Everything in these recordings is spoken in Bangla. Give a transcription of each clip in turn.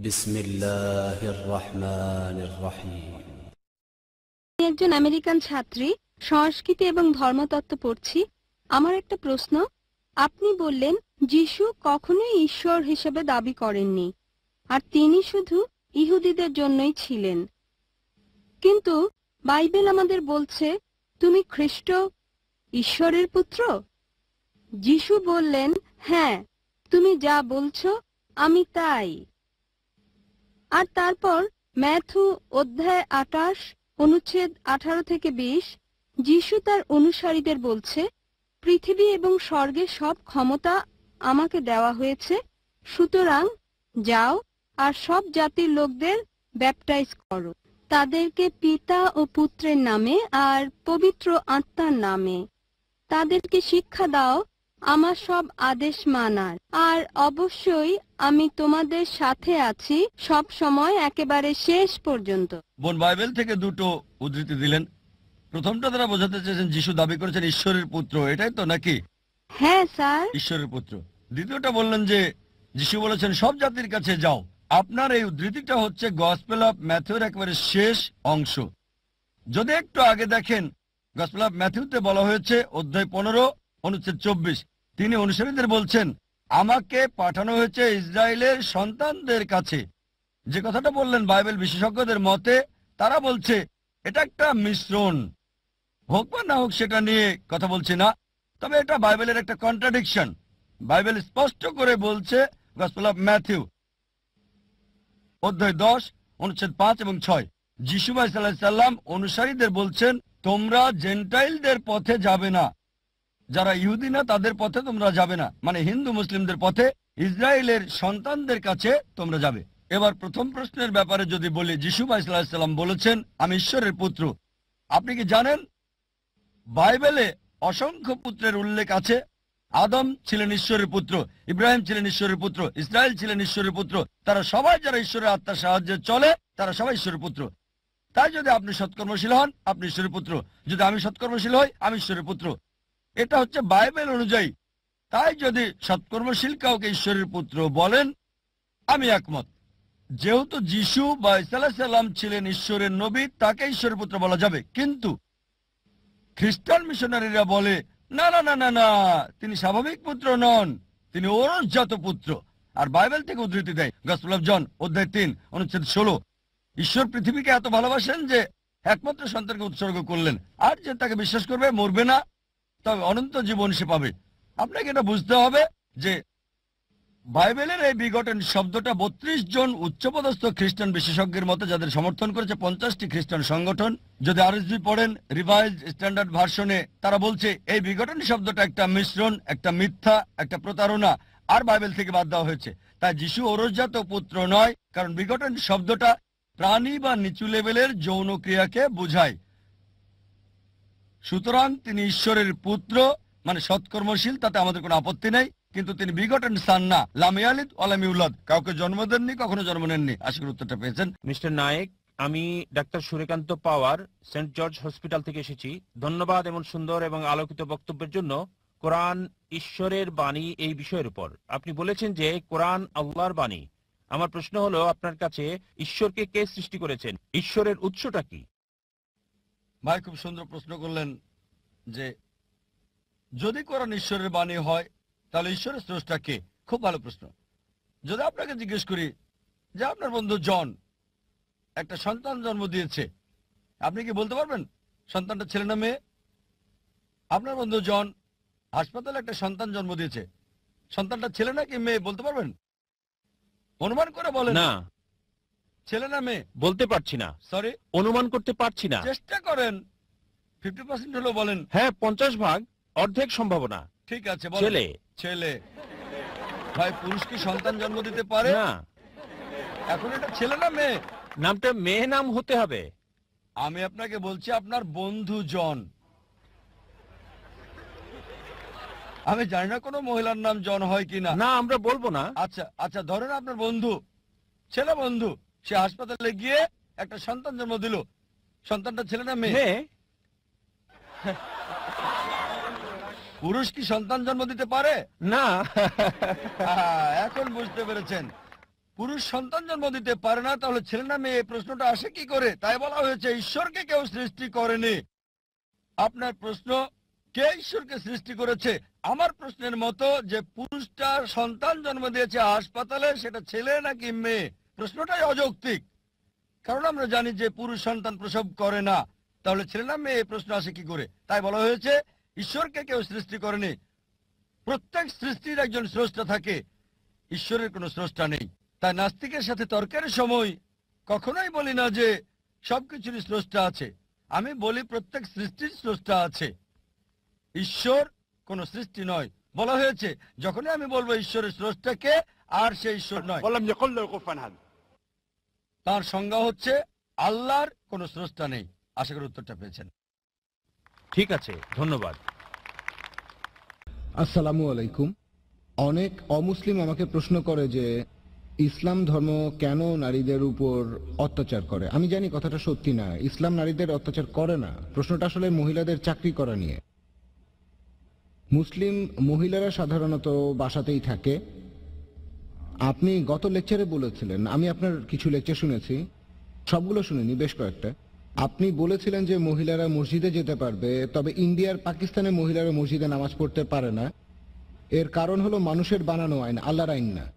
বিসমিল্লাহির রহমানির রহিম। আমি একজন আমেরিকান ছাত্রী, সংস্কৃতি এবং ধর্মতত্ত্ব পড়ছি। আমার একটা প্রশ্ন, আপনি বললেন যিশু কখনোই ঈশ্বর হিসেবে দাবি করেননি, আর তিনি শুধু ইহুদিদের জন্যই ছিলেন। কিন্তু বাইবেল আমাদের বলছে তুমি খ্রিস্ট, ঈশ্বরের পুত্র। যিশু বললেন, হ্যাঁ, তুমি যা বলছো আমি তাই। আর তারপর ম্যাথু অধ্যায় 28 অনুচ্ছেদ 18 থেকে 20, যিশু তার অনুসারীদের বলছে, পৃথিবী এবং স্বর্গের সব ক্ষমতা আমাকে দেওয়া হয়েছে, সুতরাং যাও আর সব জাতির লোকদের ব্যাপটাইজ করো, তাদেরকে পিতা ও পুত্রের নামে আর পবিত্র আত্মার নামে। তাদেরকে শিক্ষা দাও আমার সব আদেশ মানার, আর অবশ্যই আমি তোমাদের সাথে আছি সব সময়, একেবারে শেষ পর্যন্ত। বোন বাইবেল থেকে দুটো উদ্ধৃতি দিলেন। প্রথমটা তারা বোঝাতে চেয়েছেন যিশু দাবি করেছেন ঈশ্বরের পুত্র, এটাই তো নাকি? হ্যাঁ স্যার। ঈশ্বরের পুত্র। দ্বিতীয়টা বললেন যে যিশু বলেছেন সব জাতির কাছে যাও। আপনার এই উদ্ধৃতিটা হচ্ছে গসপেল অফ ম্যাথিউর একেবারে শেষ অংশ। যদি একটু আগে দেখেন, গসপেল অফ ম্যাথিউতে বলা হয়েছে অধ্যায় 15 অনুচ্ছেদ 24, তিনি অনুসারীদের বলছেন আমাকে পাঠানো হয়েছে ইসরায়েলের সন্তানদের কাছে। যে কথাটা বললেন বাইবেল বিশেষজ্ঞদের মতে তারা বলছে এটা একটা মিশ্রণ, হোক বা না হোক সেটা নিয়ে কথা বলছি না, তবে এটা বাইবেলের একটা কন্ট্রাডিকশন। বাইবেল স্পষ্ট করে বলছে, গসপেল অফ ম্যাথিউ অধ্যায় 10 অনুচ্ছেদ 5 এবং 6, যিশু সাল্লাল্লাহু আলাইহি সাল্লাম অনুসারীদের বলছেন তোমরা জেন্টাইলদের পথে যাবে না, যারা ইহুদি না তাদের পথে তোমরা যাবে না, মানে হিন্দু মুসলিমদের পথে, ইসরায়েলের সন্তানদের কাছে তোমরা যাবে। এবার প্রথম প্রশ্নের ব্যাপারে যদি বলি, যিশু সাল্লাল্লাহু আলাইহি সাল্লাম বলেছেন আমি ঈশ্বরের পুত্র। আপনি কি জানেন বাইবেলে অসংখ্য পুত্রের উল্লেখ আছে? আদম ছিলেন ঈশ্বরের পুত্র, ইব্রাহিম ছিলেন ঈশ্বরের পুত্র, ইসরায়েল ছিলেন ঈশ্বরের পুত্র। তারা সবাই যারা ঈশ্বরের আত্মার সাহায্যে চলে তারা সবাই ঈশ্বরের পুত্র। তাই যদি আপনি সৎকর্মশীল হন আপনি ঈশ্বরের পুত্র, যদি আমি সৎকর্মশীল হই আমি ঈশ্বরের পুত্র। এটা হচ্ছে বাইবেল অনুযায়ী। তাই যদি সৎকর্মশীল কাউকে ঈশ্বরের পুত্র বলেন আমি একমত। যেহেতু যিশু বা ঈসা আলাইহিস সালাম ছিলেন ঈশ্বরের নবী, তাকে ঈশ্বরের পুত্র বলা যাবে। কিন্তু খ্রিস্টান মিশনারিরা বলে না না না না না, তিনি স্বাভাবিক পুত্র নন, তিনি ওরসজাত পুত্র। আর বাইবেল থেকে উদ্ধৃতি দেয়, গসপেল অফ জন অধ্যায় 3 অনুচ্ছেদ 16, ঈশ্বর পৃথিবীকে এত ভালোবাসেন যে একমাত্র সন্তানকে উৎসর্গ করলেন, আর যে তাকে বিশ্বাস করবে মরবে না, তবে অনন্ত জীবন সে পাবে। আপনাকে এটা বুঝতে হবে যে বাইবেলের এই বিগটন শব্দটা 32 জন উচ্চপদস্থ খ্রিস্টান বিশেষজ্ঞের মতে, যাদের সমর্থন করেছে 50টি খ্রিস্টান সংগঠন। যদি আরএসভি পড়েন রিভাইজড স্ট্যান্ডার্ড ভার্সনে, তারা বলছে এই বিগটন শব্দটা একটা মিশ্রণ, একটা মিথ্যা, একটা প্রতারণা, আর বাইবেল থেকে বাদ দেওয়া হয়েছে। তাই যিশু ওরসজাত পুত্র নয়, কারণ বিগটন শব্দটা প্রাণী বা নিচু লেভেলের যৌন ক্রিয়াকে বোঝায়। সুতরাং তিনি ঈশ্বরের পুত্র, মানে সৎকর্মশীল, তাতে আমাদের কোনো আপত্তি নেই। কিন্তু তিনি বিগটেন সান না, লাম ইয়ালিদ ওয়া লাম ইউলাদ, কাউকে জন্ম দেননি, কখনো জন্ম নেননি। আশা করি উত্তরটা পেয়েছেন। মিস্টার নায়েক, আমি ডাক্তার সুরেকান্ত পাওয়ার, সেন্ট জর্জ হসপিটাল থেকে এসেছি। ধন্যবাদ এমন সুন্দর এবং আলোকিত বক্তব্যের জন্য। কোরআন ঈশ্বরের বাণী এই বিষয়ের উপর আপনি বলেছেন যে কোরআন আল্লাহর বাণী। আমার প্রশ্ন হলো আপনার কাছে, ঈশ্বরকে কে সৃষ্টি করেছেন? ঈশ্বরের উৎসটা কি? ভাই খুব সুন্দর প্রশ্ন করলেন যে যদি কোরআন ঈশ্বরের বাণী হয় তাহলে ঈশ্বরের স্রষ্টা কে। খুব ভালো প্রশ্ন। যদি আপনাকে জিজ্ঞেস করি যে আপনার বন্ধু জন একটা সন্তান জন্ম দিয়েছে, আপনি কি বলতে পারবেন সন্তানটা ছেলে না মেয়ে? আপনার বন্ধু জন হাসপাতালে একটা সন্তান জন্ম দিয়েছে, সন্তানটা ছেলে নাকি মেয়ে বলতে পারবেন? অনুমান করে বলেন না, ছেলে না মেয়ে। বলতে পারছি না। সরি, অনুমান করতে পারছি না। চেষ্টা করেন, 50% হলো বলেন। হ্যাঁ, 50 ভাগ, অর্ধেক সম্ভাবনা। ঠিক আছে, ছেলে। ছেলে। ভাই পুরুষ কি সন্তান জন্ম দিতে পারে? না। এখন এটা ছেলে না মেয়ে? নামটা মেয়ে নাম হতে হবে। আমি আপনাকে বলছি আপনার বন্ধু জন। আমি জানি না কোনো মহিলার নাম জন হয় কিনা। না, আমরা বলবো না। আচ্ছা আচ্ছা, ধরেন আপনার বন্ধু, ছেলে বন্ধু, সে হাসপাতালে গিয়ে একটা সন্তান জন্ম দিল। সন্তানটা ছেলে না মেয়ে? মেয়ে। পুরুষ কি সন্তান জন্ম দিতে পারে? না। এখন বুঝতে পেরেছেন, পুরুষ সন্তান জন্ম দিতে পারে না, তাহলে ছেলে না মেয়ে এই প্রশ্নটা আসে কি করে? তাই বলা হয়েছে ঈশ্বরকে কেউ সৃষ্টি করেনি। আপনার প্রশ্ন, কে ঈশ্বরকে সৃষ্টি করেছে? আমার প্রশ্নের মতো যে পুরুষটা সন্তান জন্ম দিয়েছে হাসপাতালে, সেটা ছেলে নাকি মেয়ে, প্রশ্নটাই অযৌক্তিক। কারণ আমরা জানি যে পুরুষ সন্তান প্রসব করে না, তাহলে ছেলে না মেয়ে এই প্রশ্ন আসে কি করে? তাই বলা হয়েছে ঈশ্বরকে কেউ সৃষ্টি করেনি। প্রত্যেক সৃষ্টির একজন স্রষ্টা থাকে, ঈশ্বরের কোনো স্রষ্টা নেই। তাই নাস্তিকের সাথে তর্কের সময় কখনোই বলি না যে সবকিছুরই স্রষ্টা আছে, আমি বলি প্রত্যেক সৃষ্টির স্রষ্টা আছে, ঈশ্বর কোনো সৃষ্টি নয়। বলা হয়েছে যখনই আমি বলবো ঈশ্বরের স্রষ্টাকে, আর সে ঈশ্বর নয়। তার সংজ্ঞা হচ্ছে আল্লাহর কোনো স্রষ্টা নেই। আশা করি উত্তরটা পেয়েছেন। ঠিক আছে, ধন্যবাদ। আসসালামু আলাইকুম। অনেক অমুসলিম আমাকে প্রশ্ন করে যে ইসলাম ধর্ম কেন নারীদের উপর অত্যাচার করে। আমি জানি কথাটা সত্যি না, ইসলাম নারীদের অত্যাচার করে না। প্রশ্নটা আসলে মহিলাদের চাকরি করা নিয়ে। মুসলিম মহিলারা সাধারণত বাসাতেই থাকে। আপনি গত লেকচারে বলেছিলেন, আমি আপনার কিছু লেকচার শুনেছি, সবগুলো শুনিনি, বেশ কয়েকটা। আপনি বলেছিলেন যে মহিলারা মসজিদে যেতে পারবে, তবে ইন্ডিয়ার পাকিস্তানের মহিলারা মসজিদে নামাজ পড়তে পারে না। এর কারণ হলো মানুষের বানানো আইন, আল্লাহর আইন না।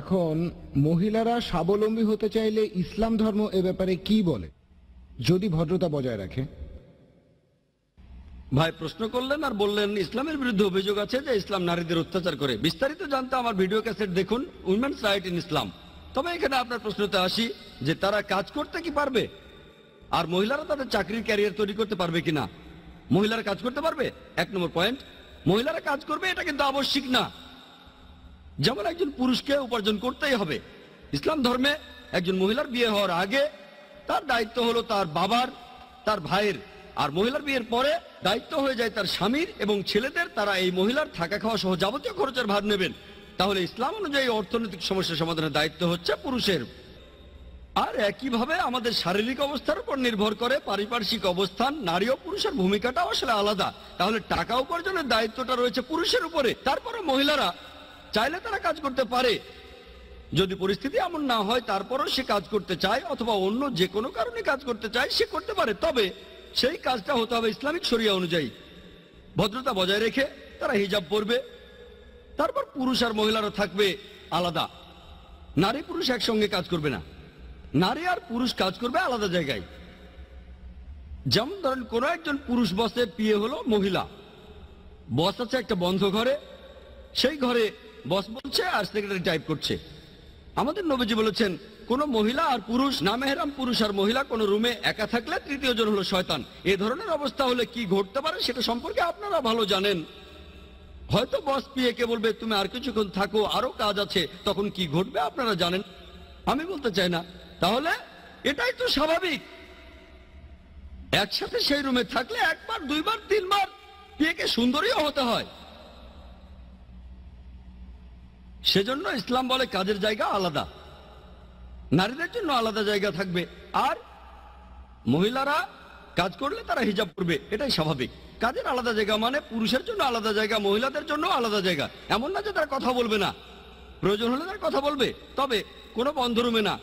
এখন মহিলারা স্বাবলম্বী হতে চাইলে ইসলাম ধর্ম এ ব্যাপারে কি বলে, যদি ভদ্রতা বজায় রাখে? ভাই প্রশ্ন করলেন আর বললেন ইসলামের বিরুদ্ধে অভিযোগ আছে যে ইসলাম নারীদের অত্যাচার করে। বিস্তারিত জানতে আমার ভিডিও ক্যাসেট দেখুন, উইমেন্স রাইট ইন ইসলাম। তবে এখানে আপনার প্রশ্নতে আসি যে তারা কাজ করতে কি পারবে, আর মহিলারা তাদের চাকরির ক্যারিয়ার তৈরি করতে পারবে কিনা। মহিলারা কাজ করতে পারবে, 1 নম্বর পয়েন্ট। মহিলারা কাজ করবে এটা কিন্তু আবশ্যিক না। যেমন একজন পুরুষকে উপার্জন করতেই হবে, ইসলাম ধর্মে একজন মহিলার বিয়ে হওয়ার আগে তার দায়িত্ব হলো তার বাবার, তার ভাইয়ের, আর মহিলার বিয়ের পরে দায়িত্ব হয়ে যায় তার স্বামীর এবং ছেলেদের। তারা এই মহিলার থাকা খাওয়া সহ যাবতীয় খরচের ভার নেবেন। তাহলে ইসলাম অনুযায়ী অর্থনৈতিক সমস্যা সমাধানের দায়িত্ব হচ্ছে পুরুষের। আর একইভাবে আমাদের শারীরিক অবস্থার উপর নির্ভর করে পারিপার্শ্বিক অবস্থান, নারী ও পুরুষের ভূমিকাটাও আসলে আলাদা। তাহলে টাকা উপার্জনের দায়িত্বটা রয়েছে পুরুষের উপরে। তারপরে মহিলারা চাইলে তারা কাজ করতে পারে, যদি পরিস্থিতি এমন না হয় তারপরও সে কাজ করতে চায় অথবা অন্য যে কোনো কারণে কাজ করতে চায়, সে করতে পারে। তবে সেই কাজটা হতে হবে ইসলামিক শরিয়া অনুযায়ী, ভদ্রতা বজায় রেখে তারা হিজাব পরবে। তারপর পুরুষ আর মহিলারা থাকবে আলাদা, নারী পুরুষ একসঙ্গে কাজ করবে না, নারী আর পুরুষ কাজ করবে আলাদা জায়গায়। যেমন ধরেন কোন একজন পুরুষ বসের বিয়ে হলো মহিলা, বস আছে একটা বন্ধ ঘরে, সেই ঘরে বস বলছে আর সেক্রেটারি টাইপ করছে। আমাদের নবীজি বলেছেন কোন মহিলা আর পুরুষ, নামেহরাম পুরুষ আর মহিলা কোন রুমে একা থাকলে তৃতীয় জন হলো শয়তান। এই ধরনের অবস্থা হলে কি ঘটতে পারে সেটা সম্পর্কে আপনারা ভালো জানেন। হয়তো বস পিএকে বলবে তুমি আর কিছুক্ষণ থাকো, আরো কাজ আছে, তখন কি ঘটবে আপনারা জানেন, আমি বলতে চাই না। তাহলে এটাই তো স্বাভাবিক। একসাথে সেই রুমে থাকলে 1 বার 2 বার 3 বার পিএকে সুন্দরীও হতে হয়। সেজন্য ইসলাম বলে কাজের জায়গা আলাদা, নারীদের জন্য আলাদা জায়গা থাকবে, আর মহিলারা কাজ করলে তারা হিজাব করবে, এটাই স্বাভাবিক। কাজের আলাদা জায়গা মানে পুরুষের জন্য আলাদা জায়গা, মহিলাদের জন্য আলাদা জায়গা। এমন না যে তারা কথা বলবে না, প্রয়োজন হলে তারা কথা বলবে, তবে কোনো বন্ধ রুমে না।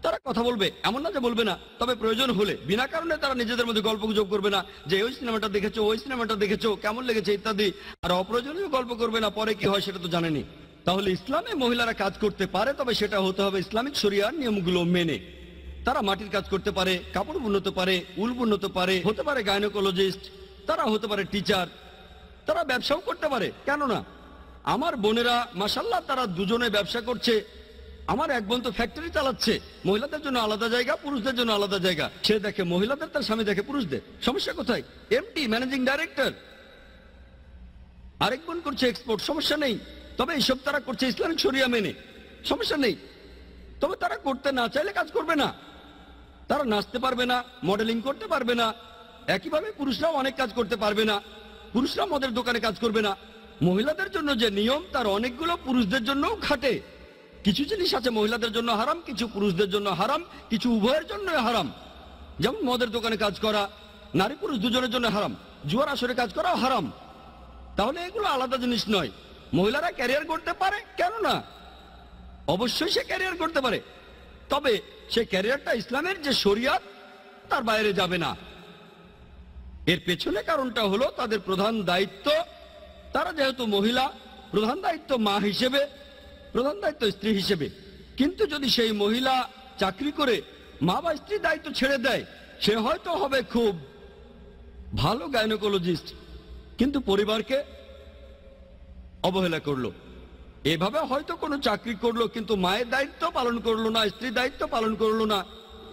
তারা কথা বলবে, এমন না যে বলবে না, তবে প্রয়োজন হলে বিনা কারণে তারা নিজেদের মধ্যে গল্পগুজব করবে না যে ওই সিনেমাটা দেখেছো, ওই সিনেমাটা দেখেছো, কেমন লেগেছে ইত্যাদি। আর অপ্রয়োজনীয় গল্প করবে না, পরে কি হয় সেটা তো জানেনি। তাহলে ইসলামে মহিলারা কাজ করতে পারে, তবে সেটা হতে হবে ইসলামিক শরিয়ার নিয়মগুলো মেনে। তারা মাটির কাজ করতে পারে, কাপড় বুনতে পারে, উল বুনতে পারে, হতে পারে গাইনোকোলজিস্ট, তারা হতে পারে টিচার, তারা ব্যবসাও করতে পারে, কেন না। আমার বোনেরা মাশাআল্লাহ তারা দুজনে ব্যবসা করছে। আমার এক বোন তো ফ্যাক্টরি চালাচ্ছে, মহিলাদের জন্য আলাদা জায়গা, পুরুষদের জন্য আলাদা জায়গা। সে দেখে মহিলাদের, তার স্বামী দেখে পুরুষদের। সমস্যা কোথায়? MD, managing director. আরেক বোন করছে এক্সপোর্ট, সমস্যা নেই। তবে এইসব তারা করছে ইসলামিক শরিয়া মেনে, সমস্যা নেই। তবে তারা করতে না চাইলে কাজ করবে না, তারা নাচতে পারবে না, মডেলিং করতে পারবে না। একইভাবে পুরুষরাও অনেক কাজ করতে পারবে না, পুরুষরা মদের দোকানে কাজ করবে না। মহিলাদের জন্য যে নিয়ম তার অনেকগুলো পুরুষদের জন্যও খাটে। কিছু জিনিস আছে মহিলাদের জন্য হারাম, কিছু পুরুষদের জন্য হারাম, কিছু উভয়ের জন্য হারাম। যেমন মদের দোকানে কাজ করা নারী পুরুষ দুজনের জন্য হারাম, জুয়ার আসরে কাজ করাও হারাম। তাহলে এগুলো আলাদা জিনিস নয়। মহিলারা ক্যারিয়ার করতে পারে, কেন না। অবশ্যই সে ক্যারিয়ার করতে পারে, তবে সে ক্যারিয়ারটা ইসলামের যে শরিয়াত তার বাইরে যাবে না। এর পেছনে কারণটা হলো তাদের প্রধান দায়িত্ব, তারা যেহেতু মহিলা, প্রধান দায়িত্ব মা হিসেবে, প্রধান দায়িত্ব স্ত্রী হিসেবে। কিন্তু যদি সেই মহিলা চাকরি করে মা বা স্ত্রীর দায়িত্ব ছেড়ে দেয়, সে হয়তো হবে খুব ভালো গাইনোকোলজিস্ট, কিন্তু পরিবারকে অবহেলা করলো। এভাবে হয়তো কোনো চাকরি করলো কিন্তু মায়ের দায়িত্ব পালন করলো না, স্ত্রীর দায়িত্ব পালন করলো না,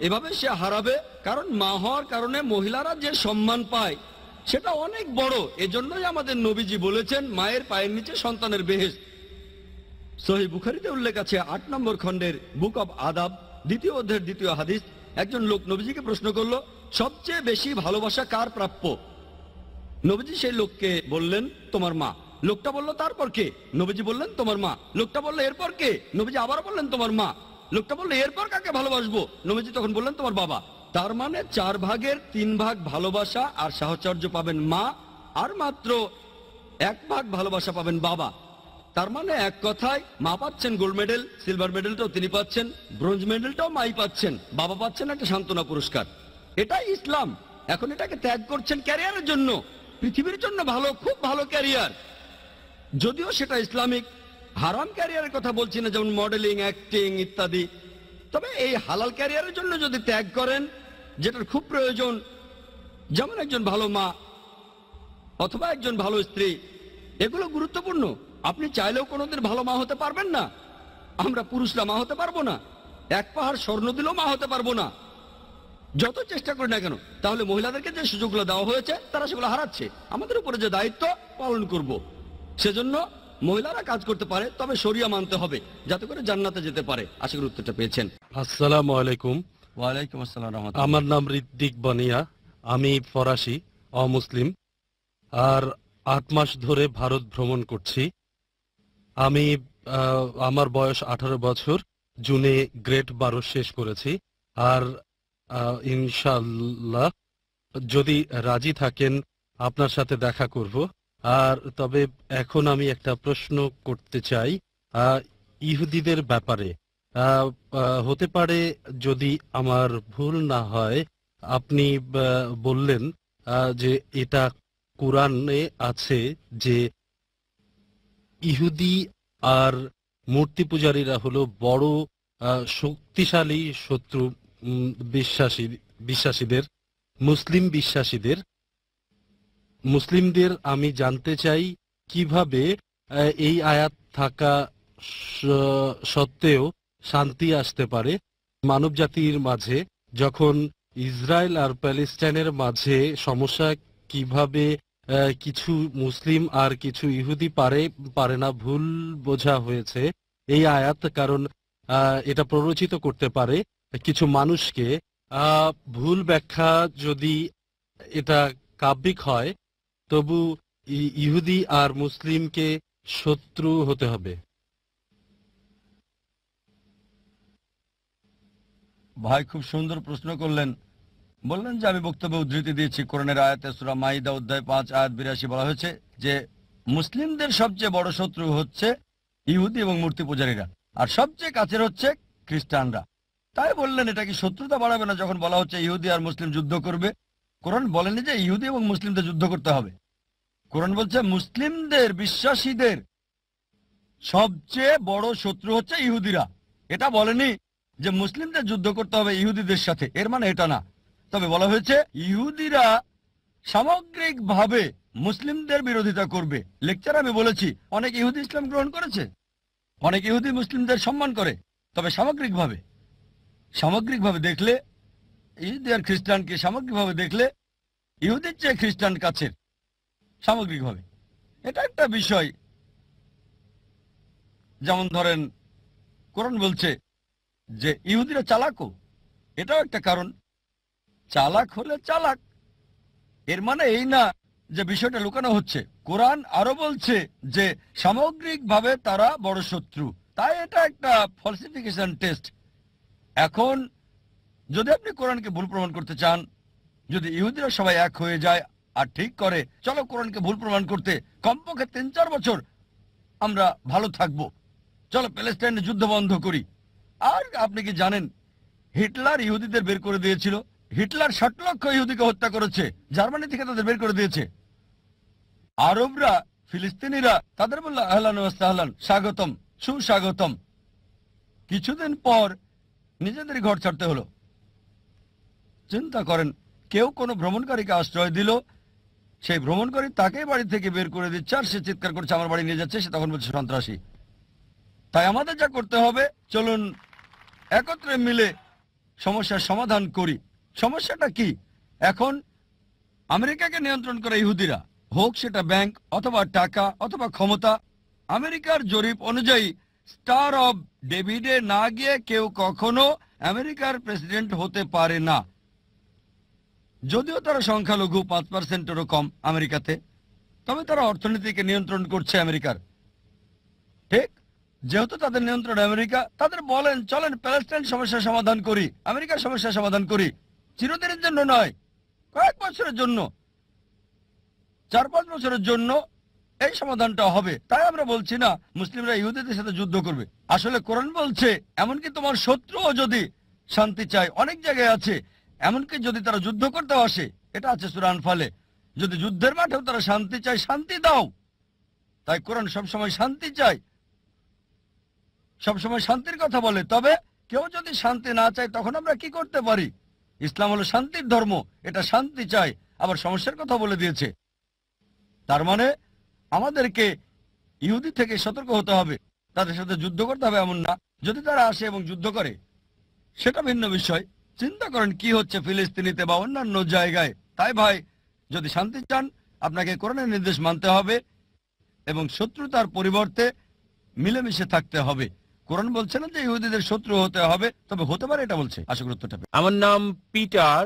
এভাবে সে হারাবে। কারণ মা হওয়ার কারণে মহিলারা যে সম্মান পায় সেটা অনেক বড়। এজন্যই আমাদের নবীজি বলেছেন মায়ের পায়ের নিচে সন্তানের বেহেশত। সহিহ বুখারীতে উল্লেখ আছে 8 নম্বর খণ্ডের বুক অব আদাব 2য় অধ্যায়ের 2য় হাদিস। একজন লোক নবীজিকে প্রশ্ন করলো, সবচেয়ে বেশি ভালোবাসা কার প্রাপ্য? নবীজি সেই লোককে বললেন, তোমার মা। লোকটা বলল, তারপর কে? নবীজি বললেন, তোমার মা। লোকটা বলল, এরপর কে? নবীজি আবার বললেন, তোমার মা। লোকটা বলল, এরপর কাকে ভালোবাসবো? নবীজি তখন বললেন, তোমার বাবা। তার মানে 4 ভাগের 3 ভাগ ভালোবাসা আর সাহচর্য পাবেন মা, আর মাত্র 1 ভাগ ভালোবাসা পাবেন বাবা। তার মানে এক কথায় মা পাচ্ছেন গোল্ড মেডেল, সিলভার মেডেলটাও তিনি পাচ্ছেন, ব্রোঞ্জ মেডেলটাও মাই পাচ্ছেন, বাবা পাচ্ছেন একটা সান্ত্বনা পুরস্কার। এটাই ইসলাম। এখন এটাকে ত্যাগ করছেন ক্যারিয়ারের জন্য, পৃথিবীর জন্য ভালো, খুব ভালো ক্যারিয়ার, যদিও সেটা ইসলামিক। হারাম ক্যারিয়ারের কথা বলছি না, যেমন মডেলিং, অ্যাক্টিং ইত্যাদি। তবে এই হালাল ক্যারিয়ারের জন্য যদি ত্যাগ করেন, যেটার খুব প্রয়োজন, যেমন একজন ভালো মা অথবা একজন ভালো স্ত্রী, এগুলো গুরুত্বপূর্ণ। আপনি চাইলেও কোনোদিন ভালো মা হতে পারবেন না। আমরা পুরুষরা মা হতে পারবো না, 1 পাহাড় স্বর্ণ দিলেও মা হতে পারবো না, যত চেষ্টা করি না কেন। তাহলে মহিলাদেরকে যে সুযোগগুলো দেওয়া হয়েছে তারা সেগুলো হারাচ্ছে। আমাদের উপরে যে দায়িত্ব পালন করব, সেজন্য মহিলারা কাজ করতে পারে, তবে শরিয়া মানতে হবে যাতে করে জান্নাতে যেতে পারে। আশা করি উত্তরটা পেয়েছেন। আসসালামু আলাইকুম। ওয়ালাইকুম আসসালাম রাহমাতুল্লাহ। আমার নাম ঋত্বিক বানিয়া, আমি ফরাসি, অমুসলিম, আর 8 মাস ধরে ভারত ভ্রমণ করছি। আমি আমার বয়স 18 বছর, জুনে গ্রেড 12 শেষ করেছি। আর ইনশাআল্লাহ যদি রাজি থাকেন আপনার সাথে দেখা করব। আর তবে এখন আমি একটা প্রশ্ন করতে চাই ইহুদিদের ব্যাপারে। হতে পারে, যদি আমার ভুল না হয়, আপনি বললেন যে এটা কোরআনে আছে যে ইহুদি আর মূর্তি পূজারীরা হলো বড় শক্তিশালী শত্রু বিশ্বাসীদের, মুসলিম বিশ্বাসীদের। মুসলিমদের আমি জানতে চাই কিভাবে এই আয়াত থাকা সত্ত্বেও শান্তি আসতে পারে মানব জাতির মাঝে, যখন ইসরায়েল আর প্যালেস্টাইনের মাঝে সমস্যা, কিভাবে কিছু মুসলিম আর কিছু ইহুদি পারে না, ভুল বোঝা হয়েছে এই আয়াত। কারণ এটা প্ররোচিত করতে পারে কিছু মানুষকে। ভুল ব্যাখ্যা যদি এটা কাব্যিক হয়, তবু ইহুদি আর মুসলিমকে শত্রু হতে হবে। ভাই খুব সুন্দর প্রশ্ন করলেন। বললেন যে আমি বক্তব্যে উদ্ধৃতি দিয়েছি কোরআনের আয়াতে সূরা মাইদা অধ্যায় 5 আয়াত 82 বলা হয়েছে যে মুসলিমদের সবচেয়ে বড় শত্রু হচ্ছে ইহুদি এবং মূর্তি পূজারীরা, আর সবচেয়ে কাছের হচ্ছে খ্রিস্টানরা। তাই বললেন এটা কি শত্রুতা বাড়াবে না যখন বলা হচ্ছে ইহুদি আর মুসলিম যুদ্ধ করবে? কোরআন বলেনি যে ইহুদি এবং মুসলিমদের যুদ্ধ করতে হবে। কোরআন বলছে মুসলিমদের, বিশ্বাসীদের সবচেয়ে বড় শত্রু হচ্ছে ইহুদিরা। এটা বলেনি যে মুসলিমদের যুদ্ধ করতে হবে ইহুদিদের সাথে, এর মানে এটা না। তবে বলা হয়েছে ইহুদিরা সামগ্রিকভাবে মুসলিমদের বিরোধিতা করবে। লেকচার আমি বলেছি অনেক ইহুদি ইসলাম গ্রহণ করেছে, অনেক ইহুদি মুসলিমদের সম্মান করে, তবে সামগ্রিকভাবে দেখলে ইহুদি আর খ্রিস্টানকে সামগ্রিকভাবে দেখলে ইহুদির চেয়ে খ্রিস্টান কাছের, সামগ্রিকভাবে। এটা একটা বিষয়। যেমন ধরেন কোরআন বলছে যে ইহুদিরা চালাকও, এটাও একটা কারণ। চালাক হলে চালাক, এর মানে এই না যে বিষয়টা লুকানো হচ্ছে। কোরআন আরো বলছে যে সামগ্রিকভাবে তারা বড় শত্রু, তাই এটা একটা ফলসিফিকেশন টেস্ট। এখন যদি আপনি কোরআনকে ভুল প্রমাণ করতে চান, যদি ইহুদিরা সবাই এক হয়ে যায় আর ঠিক করে চলো কোরআনকে ভুল প্রমাণ করতে কমপক্ষে 3-4 বছর আমরা ভালো থাকবো, চলো প্যালেস্টাইনে যুদ্ধ বন্ধ করি। আর আপনি কি জানেন হিটলার ইহুদিদের বের করে দিয়েছিল? হিটলার 60 লক্ষ ইহুদিকে হত্যা করেছে, জার্মানি থেকে তাদের বের করে দিয়েছে। আরবরা, ফিলিস্তিনিরা তাদের বলল আহলান ওয়া সাহলান, স্বাগতম, সুস্বাগতম। কিছুদিন পর নিজেদের ঘর ছাড়তে হলো। চিন্তা করেন, কেউ কোনো ভ্রমণকারীকে আশ্রয় দিল, সেই ভ্রমণকারী তাকে বাড়ি থেকে বের করে দিচ্ছে, আর সে চিৎকার করছে আমার বাড়ি নিয়ে যাচ্ছে, সে তখন বলছে সন্ত্রাসী। তাই আমাদের যা করতে হবে, চলুন একত্রে মিলে সমস্যার সমাধান করি। সমস্যাটা কি? এখন আমেরিকাকে নিয়ন্ত্রণ করে ইহুদিরা, হোক সেটা ব্যাংক অথবা টাকা অথবা ক্ষমতা। আমেরিকার জরিপ অনুযায়ী স্টার অফ ডেভিডে না গিয়ে কেউ কখনো আমেরিকার প্রেসিডেন্ট হতে পারে না, যদিও তারা সংখ্যালঘু 5%-এরও কম আমেরিকাতে। তবে তারা অর্থনীতিকে নিয়ন্ত্রণ করছে আমেরিকার। ঠিক, যেহেতু তাদের নিয়ন্ত্রণ আমেরিকা, তাদের বলেন চলেন প্যালেস্টাইন সমস্যার সমাধান করি, আমেরিকার সমস্যার সমাধান করি। চিরদিনের জন্য নয়, কয়েক বছরের জন্য, 4-5 বছরের জন্য এই সমাধানটা হবে। তাই আমরা বলছি না মুসলিমরা ইহুদিদের সাথে যুদ্ধ করবে। আসলে কোরআন বলছে এমনকি তোমার শত্রুও যদি শান্তি চায়, অনেক জায়গায় আছে, এমনকি যদি তারা যুদ্ধ করতে আসে, এটা আছে সূরা আনফালে, যদি যুদ্ধের মাঠেও তারা শান্তি চায়, শান্তি দাও। তাই কোরআন সবসময় শান্তি চায়, সবসময় শান্তির কথা বলে। তবে কেউ যদি শান্তি না চায়, তখন আমরা কি করতে পারি? ইসলাম হলো শান্তির ধর্ম, এটা শান্তি চায়, আবার সমস্যার কথা বলে দিয়েছে। তার মানে আমাদেরকে ইহুদি থেকে সতর্ক হতে হবে, তাদের সাথে যুদ্ধ করতে হবে এমন না। যদি তারা আসে এবং যুদ্ধ করে, সেটা ভিন্ন বিষয়। চিন্তা করেন কি হচ্ছে ফিলিস্তিনিতে বা অন্যান্য জায়গায়। তাই ভাই, যদি শান্তি চান, আপনাকে কোরআনের নির্দেশ মানতে হবে এবং শত্রুতার পরিবর্তে মিলেমিশে থাকতে হবে। কোরআন বলছে না যে ইহুদিদের শত্রু হতে হবে, তবে হতে পারে, এটা বলছে। আশা করি উত্তরটা পেয়ে। আমার নাম পিটার,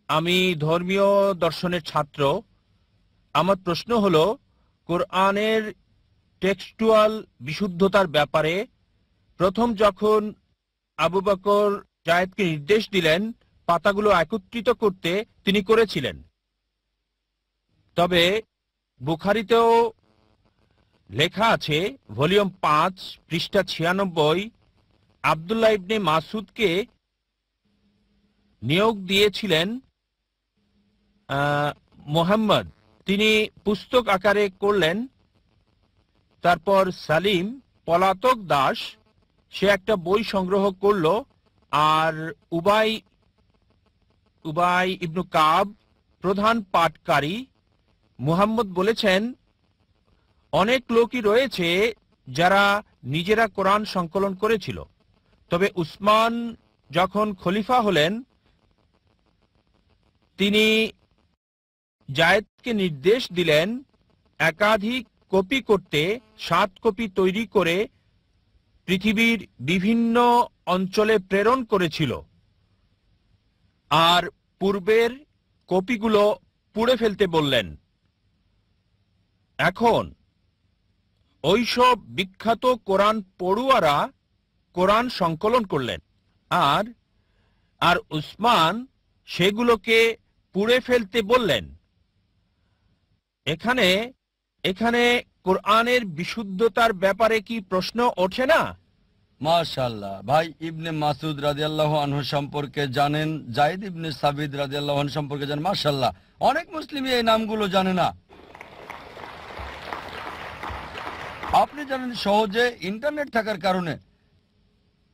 আমি ধর্মীয় দর্শনের ছাত্র। আমার প্রশ্ন হলো, কোরআনের টেক্সটুয়াল বিশুদ্ধতার ব্যাপারে প্রথম যখন আবু বকর জায়েদকে নির্দেশ দিলেন পাতাগুলো একত্রিত করতে, তিনি করেছিলেন। তবে বুখারীতেও লেখা আছে, ভলিউম 5 পৃষ্ঠা 96, আব্দুল্লাহ ইবনে মাসুদকে নিয়োগ দিয়েছিলেন মুহাম্মদ, তিনি পুস্তক আকারে করলেন। তারপর সালিম পলাতক দাস, সে একটা বই সংগ্রহ করলো, আর উবাই ইবনু কাব প্রধান পাঠকারী। মুহাম্মদ বলেছেন, অনেক লোকই রয়েছে যারা নিজেরা কোরআন সংকলন করেছিল, তবে উসমান যখন খলিফা হলেন, তিনি জায়েদকে নির্দেশ দিলেন একাধিক কপি করতে। 7 কপি তৈরি করে পৃথিবীর বিভিন্ন অঞ্চলে প্রেরণ করেছিল, আর পূর্বের কপিগুলো পুড়ে ফেলতে বললেন। এখন ওইসব বিখ্যাত কোরআন পড়ুয়ারা কোরআন সংকলন করলেন, আর উসমান সেগুলোকে পুড়ে ফেলতে বললেন। এখানে কোরআনের বিশুদ্ধতার ব্যাপারে কি প্রশ্ন ওঠে না? মাশাআল্লাহ, ভাই ইবনে মাসুদ রাদিয়াল্লাহু আনহু সম্পর্কে জানেন, যায়েদ ইবনে সাবিদ রাদিয়াল্লাহু আনহু সম্পর্কে জানেন। মাশাআল্লাহ, অনেক মুসলিমই এই নামগুলো জানে না। আপনি জানেন সহজে ইন্টারনেট থাকার কারণে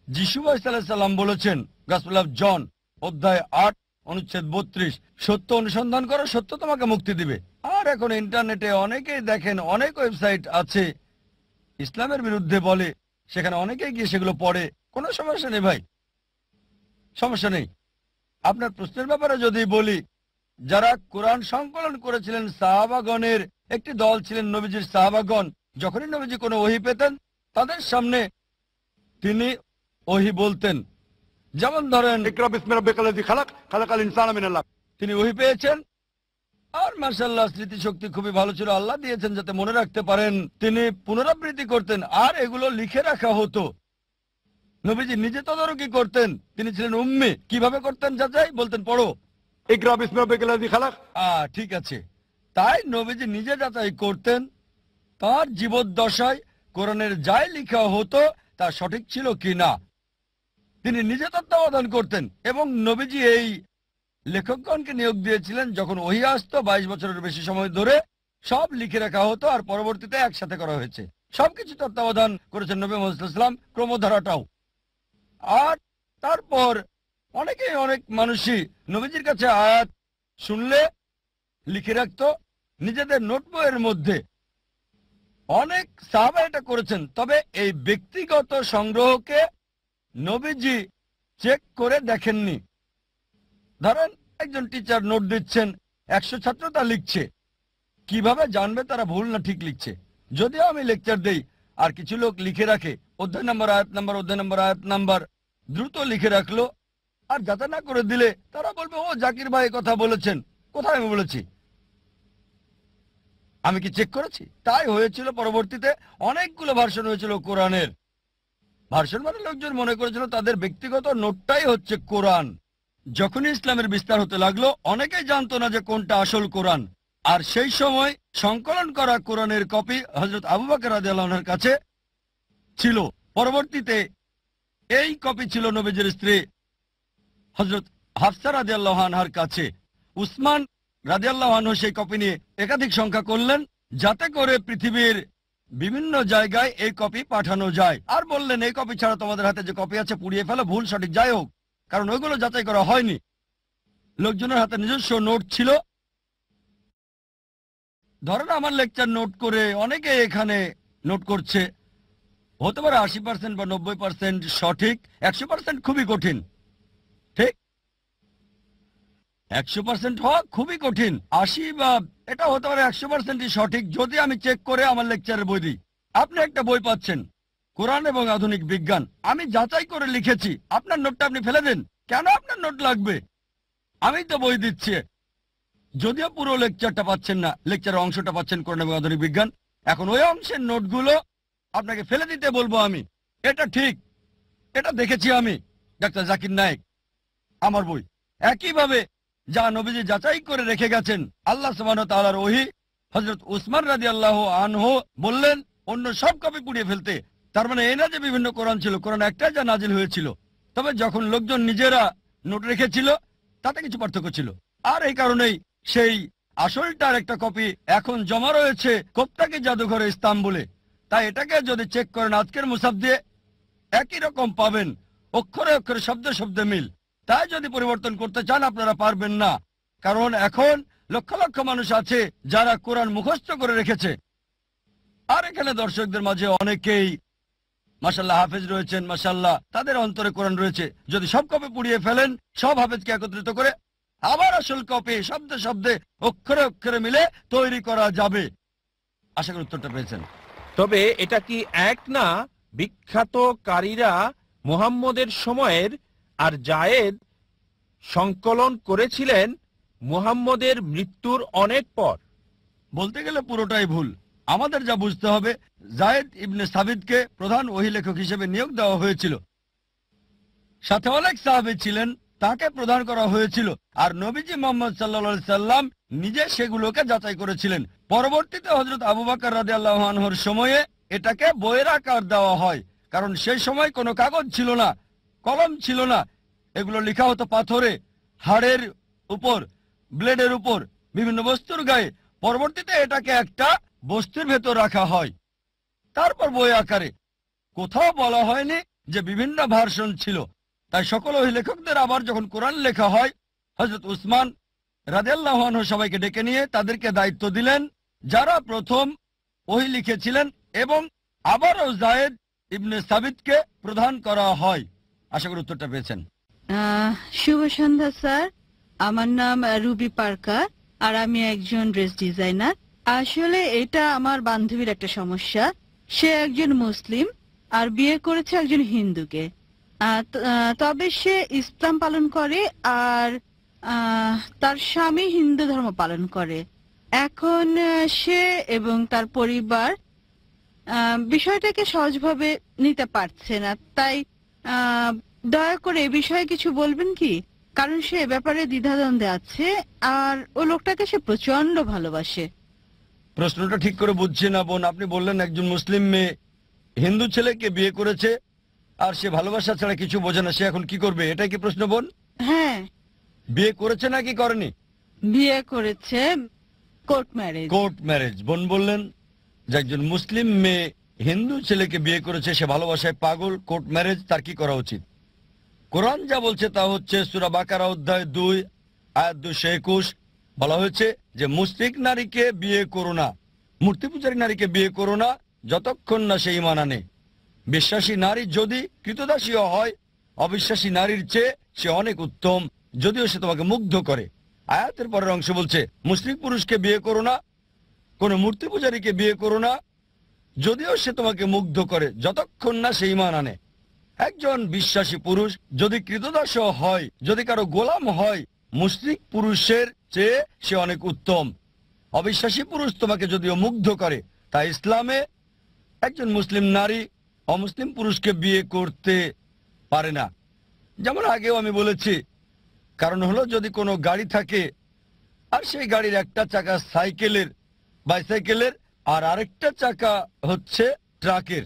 যিশু আলাইহিস সালাম বলেছেন, গসপেল অফ জন অধ্যায় 8 অনুচ্ছেদ 32, সত্য অনুসন্ধান করো, সত্য তোমাকে মুক্তি দিবে। আর এখন ইন্টারনেটে অনেকেই দেখেন, অনেক ওয়েবসাইট আছে ইসলামের বিরুদ্ধে বলে, সেখানে অনেকেই গিয়ে সেগুলো পড়ে। কোনো সমস্যা নেই ভাই, সমস্যা নেই। আপনার প্রশ্নের ব্যাপারে যদি বলি, যারা কোরআন সংকলন করেছিলেন সাহাবাগণের একটি দল ছিলেন নবীজির সাহাবাগণ। যখনই নবীজি কোনো ওহী পেতেন, তাদের সামনে তিনি ওহী বলতেন। যেমন ধরেন তিনি ওহী পেয়েছেন, আর মাশাআল্লাহ স্মৃতিশক্তি খুবই ভালো ছিল, আল্লাহ দিয়েছেন যাতে মনে রাখতে পারেন। তিনি পুনরাবৃত্তি করতেন, আর এগুলো লিখে রাখা হতো। নবীজি নিজে তদারকি করতেন, তিনি ছিলেন উম্মি। কিভাবে করতেন যাচাই? বলতেন পড়ো ঠিক আছে। তাই নবীজি নিজে যাচাই করতেন। তার জীবদ্দশায় কোরআনের যাই লেখা হতো তা সঠিক ছিল কিনা। তিনি নিজে তত্ত্বাবধান করতেন এবং নবীজি এই লেখকগণকে নিয়োগ দিয়েছিলেন। যখন ওহী আসতো 22 বছরের বেশি সময় ধরে সব লিখে রাখা হতো আর পরবর্তীতে একসাথে করা হয়েছে। সবকিছু তত্ত্বাবধান করেছেন নবী মুহাম্মদ সাল্লাল্লাহু আলাইহি ওয়াসাল্লাম, ক্রমধারাটাও। আর তারপর অনেক মানুষই নবীজির কাছে আয়াত শুনলে লিখে রাখতো নিজেদের নোটবইয়ের মধ্যে। অনেক সাহাবা এটা করেছেন, তবে এই ব্যক্তিগত সংগ্রহকে নবীজি চেক করে দেখেননি। ধরেন একজন টিচার নোট দিচ্ছেন, 100 ছাত্র তা লিখছে, কিভাবে জানবে তারা ভুল না ঠিক লিখছে? যদিও আমি লেকচার দেই আর কিছু লোক লিখে রাখে অধ্যায় নাম্বার আয়াত নাম্বার অধ্যায় নাম্বার আয়াত নাম্বার দ্রুত লিখে রাখলো, আর যাচাই না করে দিলে তারা বলবে ও জাকির ভাই কথা বলেছেন। কোথায় আমি বলেছি? আমি কি চেক করেছি? তাই হয়েছিল। পরবর্তীতে অনেকগুলো ভার্সন হয়েছিল কোরআনের। ভার্সন মানে লোকজন মনে করেছিল তাদের ব্যক্তিগত নোটটাই হচ্ছে কোরআন। যখনই ইসলামের বিস্তার হতে লাগলো অনেকেই জানতো না যে কোনটা আসল কোরআন। আর সেই সময় সংকলন করা কোরআনের কপি হযরত আবু বকর রাদিয়াল্লাহু আনহুর কাছে ছিল। পরবর্তীতে এই কপি ছিল নবীজির স্ত্রী হযরত হাফসা রাদিয়াল্লাহু আনহার কাছে। উসমান রাদিয়াল্লাহু আনহু সেই কপি নিয়ে একাধিক সংখ্যা করলেন যাতে করে পৃথিবীর বিভিন্ন জায়গায় এই কপি পাঠানো যায়। আর বললেন এই কপি ছাড়া তোমাদের হাতে যে কপি আছে পুড়িয়ে ফেলো, ভুল সঠিক যাই হোক, কারণ ওইগুলো যাচাই করা হয়নি। লোকজনের হাতে নিজস্ব নোট ছিল। ধরেন আমার লেকচার নোট করে অনেকে এখানে নোট করছে, হতে পারে 80% বা 90% সঠিক, 100% খুবই কঠিন। ঠিক, 100% হওয়া খুবই কঠিন। 80 বা এটা হতে পারে 100%ই সঠিক যদি আমি চেক করে আমার লেকচারের বই দিই। আপনি একটা বই পাচ্ছেন কোরআন এবং আধুনিক বিজ্ঞান, আমি যাচাই করে লিখেছি, আপনার নোটটা আপনি ফেলে দেন। কেন আপনার নোট লাগবে? আমি তো বই দিচ্ছি। যদিও পুরো লেকচারটা পাচ্ছেন না, লেকচারের অংশটা পাচ্ছেন কোরআন এবং আধুনিক বিজ্ঞান, এখন ওই অংশের নোটগুলো আপনাকে ফেলে দিতে বলবো আমি। এটা ঠিক, এটা দেখেছি আমি, ডাক্তার জাকির নায়েক, আমার বই। একইভাবে যা নবীজি যাচাই করে রেখে গেছেন, আল্লাহ সুবহানাহু ওয়া তাআলার ওহী, হযরত উসমান রাদিয়াল্লাহু আনহু বললেন অন্য সব কপি পুড়িয়ে ফেলতে। তার মানে এই না যে বিভিন্ন কোরআন ছিল, কোরআন একটাই যা নাজিল হয়েছিল। তবে যখন লোকজন নিজেরা নোট রেখেছিল তাতে কিছু পার্থক্য ছিল। আর এই কারণেই সেই আসলটার একটা কপি এখন জমা রয়েছে কোপ্তাকি জাদুঘরে ইস্তাম্বুলে। তাই এটাকে যদি চেক করেন আজকের মুসাফ দিয়ে একই রকম পাবেন, অক্ষরে অক্ষরে শব্দে শব্দে মিল। তাই যদি পরিবর্তন করতে চান আপনারা পারবেন না, কারণ এখন লক্ষ লক্ষ মানুষ আছে যারা কোরআন মুখস্থ করে রেখেছে। আর এখানে দর্শকদের মাঝে অনেকেই মাশাআল্লাহ হাফেজ রয়েছেন, মাশাআল্লাহ তাদের অন্তরে কোরআন রয়েছে। যদি সব কপি পুড়িয়ে ফেলেন, সব হাফেজকে একত্রিত করে আবার আসল কপি শব্দে শব্দে অক্ষরে অক্ষরে মিলে তৈরি করা যাবে। আশা করি উত্তরটা পেয়েছেন। তবে এটা কি এক না বিখ্যাতকারীরা মুহাম্মদের সময়ের আর জায়েদ সংকলন করেছিলেন মুহাম্মদের মৃত্যুর অনেক পর? বলতে গেলে পুরোটাই ভুল। আমাদের যা বুঝতে হবে, জায়েদ ইবনে সাবিতকে প্রধান ওহী লেখক হিসেবে নিয়োগ দেওয়া হয়েছিল, সাথে অনেক সাহাবী ছিলেন, তাকে প্রদান করা হয়েছিল। আর নবীজি মুহাম্মদ সাল্লাল্লাহু আলাইহি সাল্লাম নিজে সেগুলোকে যাচাই করেছিলেন। পরবর্তীতে হযরত আবু বকর রাদিয়াল্লাহু আনহুর সময়ে এটাকে বইয়ের আকার দেওয়া হয়, কারণ সেই সময় কোনো কাগজ ছিল না, কলম ছিল না। এগুলো লেখা হতো পাথরে, হাড়ের উপর, ব্লেডের উপর, বিভিন্ন বস্তুর গায়ে। পরবর্তীতে এটাকে একটা বস্তুর ভেতর রাখা হয়, তারপর বই আকারে। কোথাও বলা হয়নি যে বিভিন্ন ভার্সন ছিল। তাই সকল ওই লেখকদের আবার যখন কোরআন লেখা হয়, হযরত উসমান রাদিয়াল্লাহু আনহু সবাইকে ডেকে নিয়ে তাদেরকে দায়িত্ব দিলেন যারা প্রথম ওহী লিখেছিলেন, এবং আবারও জায়েদ ইবনে সাবিতকে প্রদান করা হয়। আশা করি উত্তরটা পেয়েছেন। শুভ সন্ধ্যা স্যার, আমার নাম রুবি পার্কার আর আমি একজন ড্রেস ডিজাইনার। আসলে এটা আমার বান্ধবীর একটা সমস্যা। সে একজন মুসলিম আর বিয়ে করেছে একজন হিন্দুকে। তবে সে ইসলাম পালন করে আর তার স্বামী হিন্দু ধর্ম পালন করে। এখন সে এবং তার পরিবার বিষয়টাকে সহজভাবে নিতে পারছে না। তাই দয়া করে এ বিষয়ে কিছু বলবেন কি? কারণ সে এ ব্যাপারে দ্বিধাদ্বন্দ্বে আছে আর ও লোকটাকে সে প্রচন্ড ভালোবাসে। প্রশ্নটা ঠিক করে বুঝছি না বোন। আপনি বললেন একজন মুসলিম মেয়ে হিন্দু ছেলেকে বিয়ে করেছে আর সে ভালোবাসা ছাড়া কিছু বোঝে না, সে এখন কি করবে? এটাই কি প্রশ্ন বোন? হ্যাঁ, বিয়ে করেছে নাকি করেনি? বিয়ে করেছে, কোর্ট ম্যারেজ। Court marriage. বোন বললেন যে একজন মুসলিম মেয়ে হিন্দু ছেলেকে বিয়ে করেছে, সে ভালোবাসায় পাগল, কোর্ট ম্যারেজ, তার কি করা উচিত? কোরআন যা বলছে তা হচ্ছে সূরা বাকারা অধ্যায় 2 আয়াত 221 বলা হয়েছে যে মুশরিক নারীকে বিয়ে করো না, মূর্তি পূজারী নারীকে বিয়ে করো না যতক্ষণ না সে ঈমান আনে। বিশ্বাসী নারী যদি কৃতদাসীও হয়, অবিশ্বাসী নারীর চেয়ে সে অনেক উত্তম, যদিও সে তোমাকে মুগ্ধ করে। আয়াতের পরের অংশ বলছে মুশরিক পুরুষকে বিয়ে করো না, কোন মূর্তি পূজারীকে বিয়ে করো না, যদিও সে তোমাকে মুগ্ধ করে, যতক্ষণ না সে ঈমান আনে। একজন বিশ্বাসী পুরুষ যদি কৃতদাসও হয়, যদি কারো গোলাম হয়, মুশরিক পুরুষের চেয়ে সে অনেক উত্তম। অবিশ্বাসী পুরুষ তোমাকে যদিও মুগ্ধ করে, তাই ইসলামে একজন মুসলিম নারী অমুসলিম পুরুষকে বিয়ে করতে পারে না। যেমন আগেও আমি বলেছি, কারণ হলো যদি কোনো গাড়ি থাকে আর সেই গাড়ির একটা চাকা সাইকেলের, বাইসাইকেলের, আর আরেকটা চাকা হচ্ছে ট্রাকের,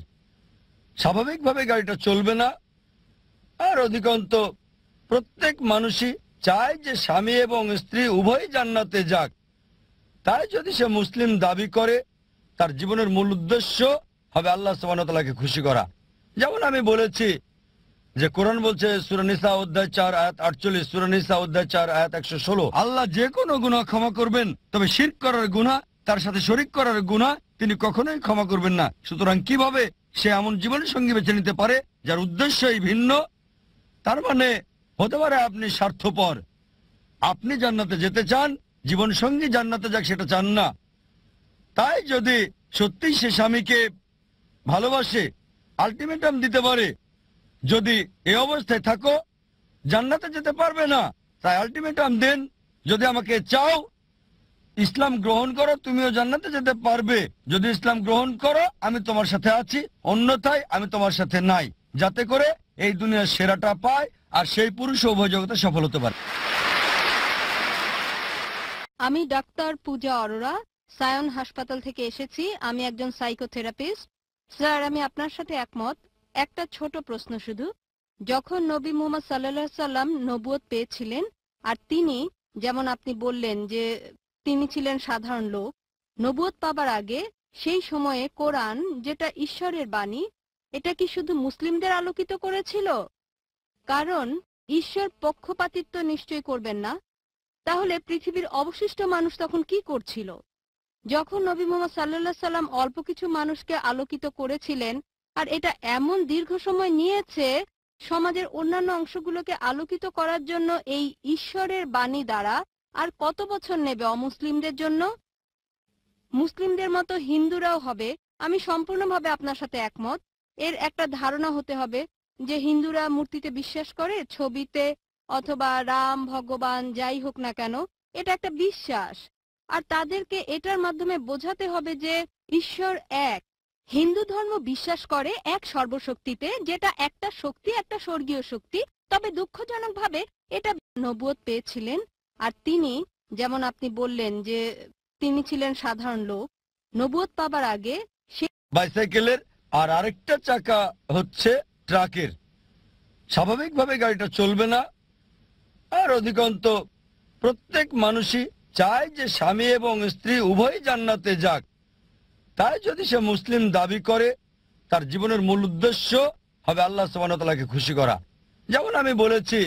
স্বাভাবিকভাবে গাড়িটা চলবে না। আর অধিকন্ত প্রত্যেক মানুষই চায় যে স্বামী এবং স্ত্রী উভয়ই জান্নাতে যাক। তাই যদি সে মুসলিম দাবি করে, তার জীবনের মূল উদ্দেশ্য হবে আল্লাহ সুবহানাহু ওয়া তাআলাকে খুশি করা। যেমন আমি বলেছি যে কোরআন বলছে সূরা নিসা অধ্যায় 4 আয়াত 48, সূরা নিসা অধ্যায় 4 আয়াত 116, আল্লাহ যে কোনো গুনাহ ক্ষমা করবেন, তবে শিরক করার গুনাহ, তার সাথে শরীক করার গুনাহ তিনি কখনোই ক্ষমা করবেন না। সুতরাং কিভাবে সে এমন জীবন সঙ্গী বেছে নিতে পারে যার উদ্দেশ্যই ভিন্ন? তার মানে হতে পারে আপনি স্বার্থপর, আপনি জান্নাতে যেতে চান, জীবন সঙ্গী জান্নাতে যাক সেটা চান না। তাই যদি সত্যি সে স্বামীকে ভালোবাসে, আলটিমেটাম দিতে পারে, যদি এই অবস্থায় থাকো জান্নাতে যেতে পারবে না, তাই আলটিমেটাম দেন, যদি আমাকে চাও ইসলাম গ্রহণ করো তুমিও জান্নাতে যেতে পারবে, যদি ইসলাম গ্রহণ করো আমি তোমার সাথে আছি, অন্যথায় আমি তোমার সাথে নাই, যাতে করে এই দুনিয়ার সেরাটা পায় আর সেই পুরুষ উভয় জগতে সফল হতে পারে। আমি ডাক্তার পূজা অরোরা, সায়ন হাসপাতাল থেকে এসেছি। আমি একজন সাইকোথেরাপিস্ট। স্যার, আমি আপনার সাথে একমত। একটা ছোট প্রশ্ন শুধু, যখন নবী মুহাম্মদ সাল্লাল্লাহু আলাইহি সাল্লাম নবুয়ত পেয়েছিলেন, আর তিনি, যেমন আপনি বললেন যে তিনি ছিলেন সাধারণ লোক, নবুয়ত পাবার আগে সেই সময়ে কোরআন যেটা ঈশ্বরের বাণী, এটা কি শুধু মুসলিমদের আলোকিত করেছিল? কারণ ঈশ্বর পক্ষপাতিত্ব নিশ্চয়ই করবেন না। তাহলে পৃথিবীর অবশিষ্ট মানুষ তখন কি করছিল? যখন নবী মুহাম্মদ সাল্লাল্লাহু আলাইহি সাল্লাম অল্প কিছু মানুষকে আলোকিত করেছিলেন, আর এটা এমন দীর্ঘ সময় নিয়েছে সমাজের অন্যান্য অংশগুলোকে আলোকিত করার জন্য এই ঈশ্বরের বাণী দ্বারা, আর কত বছর নেবে অমুসলিমদের জন্য? মুসলিমদের মতো হিন্দুরাও হবে। আমি সম্পূর্ণভাবে আপনার সাথে একমত। এর একটা ধারণা হতে হবে যে হিন্দুরা মূর্তিতে বিশ্বাস করে, ছবিতে, অথবা রাম ভগবান যাই হোক না কেন, এটা একটা বিশ্বাস। আর তাদেরকে এটার মাধ্যমে বোঝাতে হবে যে ঈশ্বর এক। হিন্দু ধর্ম বিশ্বাস করে এক সর্বশক্তিতে, যেটা একটা শক্তি, একটা স্বর্গীয় শক্তি। তবে দুঃখজনকভাবে এটা নবুয়ত পেয়েছিলেন, আর তিনি, যেমন আপনি বললেন যে তিনি ছিলেন সাধারণ লোক, নবুয়ত পাবার আগে সে বাইসাইকেলের, আর আরেকটা চাকা হচ্ছে ট্রাকের, স্বাভাবিকভাবে গাড়িটা চলবে না। আর অধিকন্ত প্রত্যেক মানুষই চায় যে স্বামী এবং স্ত্রী উভয়ই জান্নাতে যাক। তাই যদি সে মুসলিম দাবি করে, তার জীবনের মূল উদ্দেশ্য হবে আল্লাহ সুবহানাহু ওয়া তাআলাকে খুশি করা। যেমন আমি বলেছি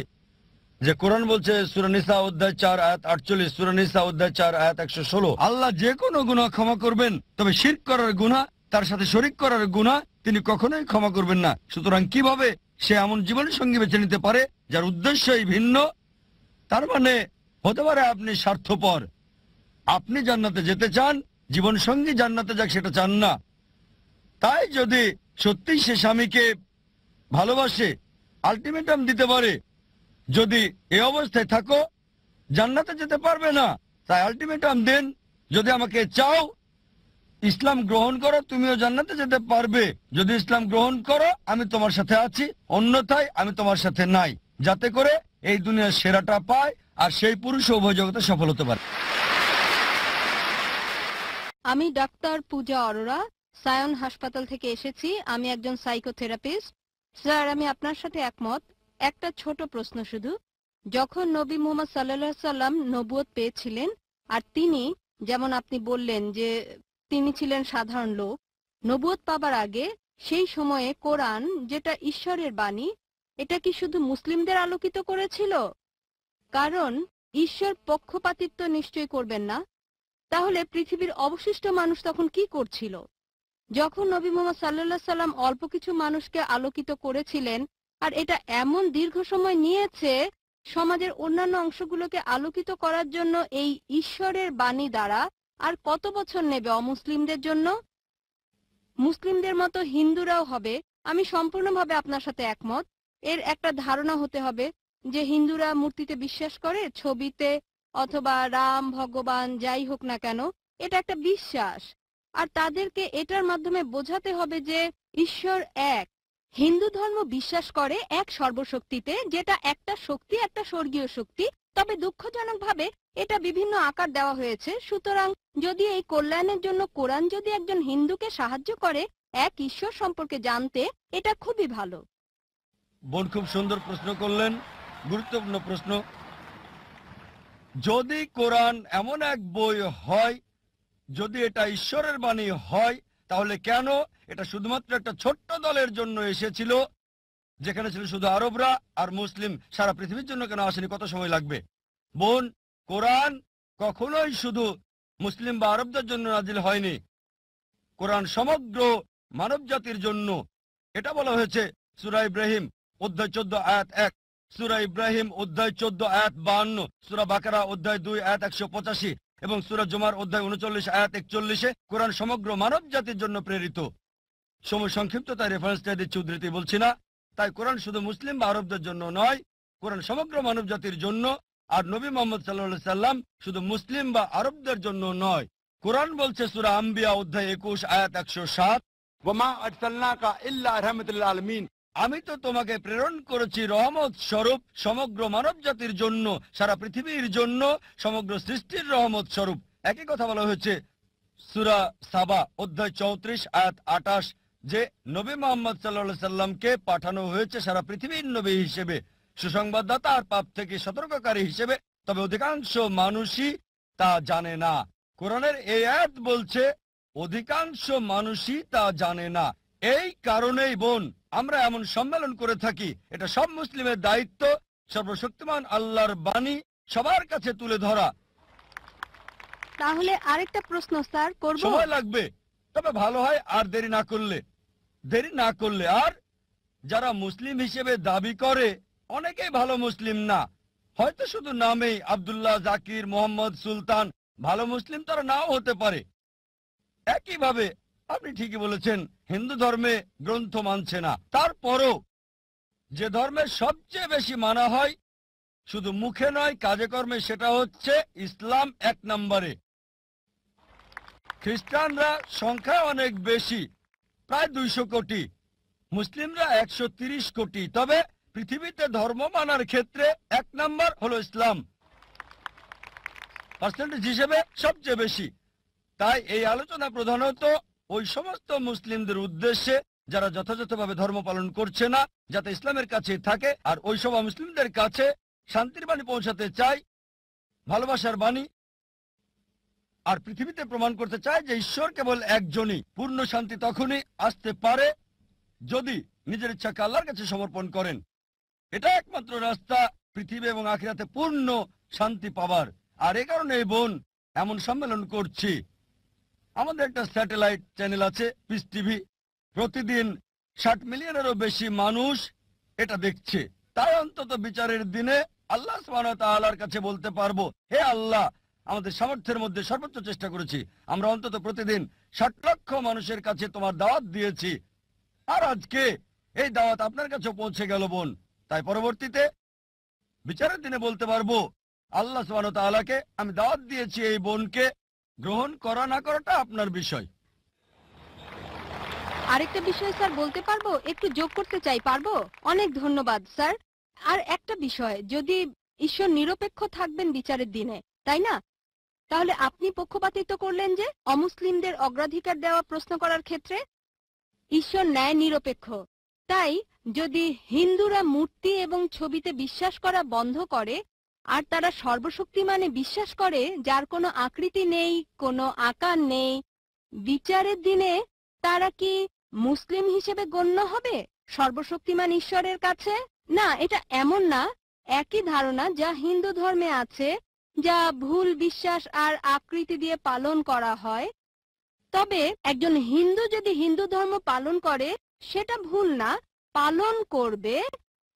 যে কোরআন বলছে সূরা নিসা অধ্যায় 4 আয়াত 48, সূরা নিসা অধ্যায় 4 আয়াত 116, আল্লাহ যে কোনো গুনাহ ক্ষমা করবেন, তবে শিরক করার গুনাহ, তার সাথে শরীক করার গুনাহ তিনি কখনোই ক্ষমা করবেন না। সুতরাং কিভাবে সে এমন জীবন সঙ্গী বেছে নিতে পারে যার উদ্দেশ্যই ভিন্ন? তার মানে হতে পারে আপনি স্বার্থপর, আপনি জান্নাতে যেতে চান, জীবন সঙ্গী জান্নাতে যাক সেটা চান না। তাই যদি সত্যি সে স্বামীকে ভালোবাসে, আলটিমেটাম দিতে পারে, যদি এই অবস্থায় থাকো জান্নাতে যেতে পারবে না, তাই আলটিমেটাম দেন, যদি আমাকে চাও ইসলাম গ্রহণ করো তুমিও জান্নাতে যেতে পারবে, যদি ইসলাম গ্রহণ করো আমি তোমার সাথে আছি, অন্যথায় আমি তোমার সাথে নাই, যাতে করে এই দুনিয়ার সেরাটা পায় আর সেই পুরুষ উভয় জগতে সফল হতে পারে। আমি ডাক্তার পূজা অরোরা, সায়ন হাসপাতাল থেকে এসেছি। আমি একজন সাইকোথেরাপিস্ট। স্যার, আমি আপনার সাথে একমত। একটা ছোট প্রশ্ন শুধু। যখন নবী মুহাম্মদ সাল্লাল্লাহু আলাইহি সাল্লাম নবুয়ত পেয়েছিলেন, আর তিনি, যেমন আপনি বললেন যে তিনি ছিলেন সাধারণ লোক, নবুয়ত পাবার আগে সেই সময়ে কোরআন, যেটা ঈশ্বরের বাণী, এটা কি শুধু মুসলিমদের আলোকিত করেছিল? কারণ ঈশ্বর পক্ষপাতিত্ব নিশ্চয় করবেন না। তাহলে পৃথিবীর অবশিষ্ট মানুষ তখন কি করছিল? যখন নবী মুহাম্মদ সাল্লাল্লাহু আলাইহি সাল্লাম অল্প কিছু মানুষকে আলোকিত করেছিলেন, আর এটা এমন দীর্ঘ সময় নিয়েছে সমাজের অন্যান্য অংশগুলোকে আলোকিত করার জন্য এই ঈশ্বরের বাণী দ্বারা, আর কত বছর নেবে অমুসলিমদের জন্য? মুসলিমদের মতো হিন্দুরাও হবে। আমি সম্পূর্ণভাবে আপনার সাথে একমত। এর একটা ধারণা হতে হবে যে হিন্দুরা মূর্তিতে বিশ্বাস করে, ছবিতে, অথবা রাম, ভগবান, যাই হোক না কেন, এটা একটা বিশ্বাস। আর তাদেরকে এটার মাধ্যমে বোঝাতে হবে যে ঈশ্বর এক। হিন্দু ধর্ম বিশ্বাস করে এক সর্বশক্তিতে, যেটা একটা শক্তি, একটা স্বর্গীয় শক্তি। তবে দুঃখজনকভাবে এটা বিভিন্ন আকার দেওয়া হয়েছে। সুতরাং যদি এই কল্যাণের জন্য কোরআন যদি একজন হিন্দুকে সাহায্য করে এক ঈশ্বর সম্পর্কে জানতে, এটা খুবই ভালো। বোন খুব সুন্দর প্রশ্ন করলেন, গুরুত্বপূর্ণ প্রশ্ন। যদি কোরআন এমন এক বই হয়, যদি এটা ঈশ্বরের বাণী হয়, তাহলে কেন এটা শুধুমাত্র একটা ছোট্ট দলের জন্য এসেছিল, যেখানে ছিল শুধু আরবরা আর মুসলিম? সারা পৃথিবীর জন্য কেন আসেনি? কত সময় লাগবে? বোন, কোরআন কখনোই শুধু মুসলিম বা আরবদের জন্য নাজিল হয়নি। কোরআন সমগ্র মানব জাতির জন্য। এটা বলা হয়েছে সূরা ইব্রাহিম অধ্যায় 14 আয়াত 1, সূরা ইব্রাহিম অধ্যায় 14 আয়াত 52, সূরা বাকারা অধ্যায় 2 আয়াত 185 এবং সূরা জুমার অধ্যায় 39 আয়াত 41-এ কোরআন সমগ্র মানব জাতির জন্য প্রেরিত। সময় সংক্ষিপ্ত, তাই রেফারেন্সটা দিচ্ছি, উদ্ধৃতি বলছি না। তাই কোরআন শুধু মুসলিম বা আরবদের জন্য নয়, কোরআন সমগ্র মানব জাতির জন্য। আর নবী মুহাম্মদ সাল্লাল্লাহু আলাইহি সাল্লাম শুধু মুসলিম বা আরবদের জন্য নয়। কোরআন বলছে সূরা আম্বিয়া অধ্যায় 21 আয়াত 107, ওয়ামা আরসালনাকা ইল্লা রাহমাতাল লিল আলামিন, আমি তো তোমাকে প্রেরণ করেছি রহমত স্বরূপ সমগ্র মানব জাতির জন্য, সারা পৃথিবীর জন্য, সমগ্র সৃষ্টির রহমত স্বরূপ। একই কথা বলা হয়েছে সূরা সাবা অধ্যায় 34 আয়াত 28, যে নবী মুহাম্মদ সাল্লাল্লাহু আলাইহি সাল্লামকে পাঠানো হয়েছে সারা পৃথিবীর নবী হিসেবে, সুসংবাদদাতা আর পাপ থেকে সতর্ককারী হিসেবে। তবে অধিকাংশ মানুষই তা জানে না। কোরআনের এই আয়াত বলছে অধিকাংশ মানুষই তা জানে না। এই কারণেই বোন আমরা এমন সম্মেলন করে থাকি। এটা সব মুসলিমের দায়িত্ব, সর্বশক্তিমান আল্লাহর বাণী সবার কাছে তুলে ধরা। তাহলে আরেকটা প্রশ্ন স্যার করব? সময় লাগবে, তবে ভালো হয় আর দেরি না করলে। আর যারা মুসলিম হিসেবে দাবি করে অনেকেই ভালো মুসলিম না, হয়তো শুধু নামেই আব্দুল্লাহ, জাকির, মোহাম্মদ, সুলতান। ভালো মুসলিম তারা নাও হতে পারে। একইভাবে আপনি ঠিকই বলেছেন, হিন্দু ধর্মে গ্রন্থ মানছে না। তারপরও যে ধর্মের সবচেয়ে বেশি মানা হয় শুধু মুখে নয় কাজে কর্মে, সেটা হচ্ছে ইসলাম 1 নম্বরে। খ্রিস্টানরা সংখ্যা অনেক বেশি, প্রায় 200 কোটি, মুসলিমরা 130 কোটি। তবে পৃথিবীতে ধর্ম মানার ক্ষেত্রে 1 নম্বর হলো ইসলাম, পার্সেন্টেজ হিসেবে সবচেয়ে বেশি। তাই এই আলোচনা প্রধানত ওই সমস্ত মুসলিমদের উদ্দেশ্যে যারা যথাযথভাবে ধর্ম পালন করছে না, যাতে ইসলামের কাছে থাকে, আর ওই সব মুসলিমদের কাছে শান্তির বাণী পৌঁছাতে চায়, ভালোবাসার বাণী, আর পৃথিবীতে প্রমাণ করতে চায় যে ঈশ্বর কেবল একজনই। পূর্ণ শান্তি তখনই আসতে পারে যদি নিজের ইচ্ছাকে আল্লাহর কাছে সমর্পণ করেন। এটা একমাত্র রাস্তা পৃথিবী এবং আখিরাতে পূর্ণ শান্তি পাবার। আর এই কারণে এই বোন এমন সম্মেলন করছি। আমাদের একটা স্যাটেলাইট চ্যানেল আছে, পিস টিভি। প্রতিদিন 60 মিলিয়নেরও বেশি মানুষ এটা দেখছে। তাই অন্তত বিচারের দিনে আল্লাহ সুবহানাহু ওয়া তাআলার কাছে বলতে পারবো, হে আল্লাহ, আমাদের সামর্থ্যের মধ্যে সর্বোচ্চ চেষ্টা করেছি। আমরা অন্তত প্রতিদিন 60 লক্ষ মানুষের কাছে তোমার দাওয়াত দিয়েছি। আর আজকে এই দাওয়াত আপনার কাছে পৌঁছে গেল বোন। তাই পরবর্তীতে বিচারের দিনে বলতে পারবো, আল্লাহ সুবহানাহু ওয়া তাআলাকে আমি দাওয়াত দিয়েছি, এই বোনকে গ্রহণ করা না করাটা আপনার বিষয়। আরেকটা বিষয় স্যার বলতে পারবো? একটু যোগ করতে চাই, পারবো? অনেক ধন্যবাদ স্যার। আর একটা বিষয়, যদি ঈশ্বর নিরপেক্ষ থাকবেন বিচারের দিনে, তাই না? তাহলে আপনি পক্ষপাতিত্ব করলেন যে অমুসলিমদের অগ্রাধিকার দেওয়া প্রশ্ন করার ক্ষেত্রে। ঈশ্বর ন্যায় নিরপেক্ষ। তাই যদি হিন্দুরা মূর্তি এবং ছবিতে বিশ্বাস করা বন্ধ করে আর তারা সর্বশক্তিমানে বিশ্বাস করে যার কোনো আকৃতি নেই, কোনো আকার নেই, বিচারের দিনে তারা কি মুসলিম হিসেবে গণ্য হবে সর্বশক্তিমান ঈশ্বরের কাছে? না, এটা এমন না। একই ধারণা যা হিন্দু ধর্মে আছে, যা ভুল বিশ্বাস আর আকৃতি দিয়ে পালন করা হয়। তবে একজন হিন্দু যদি হিন্দু ধর্ম পালন করে সেটা ভুল না, পালন করবে,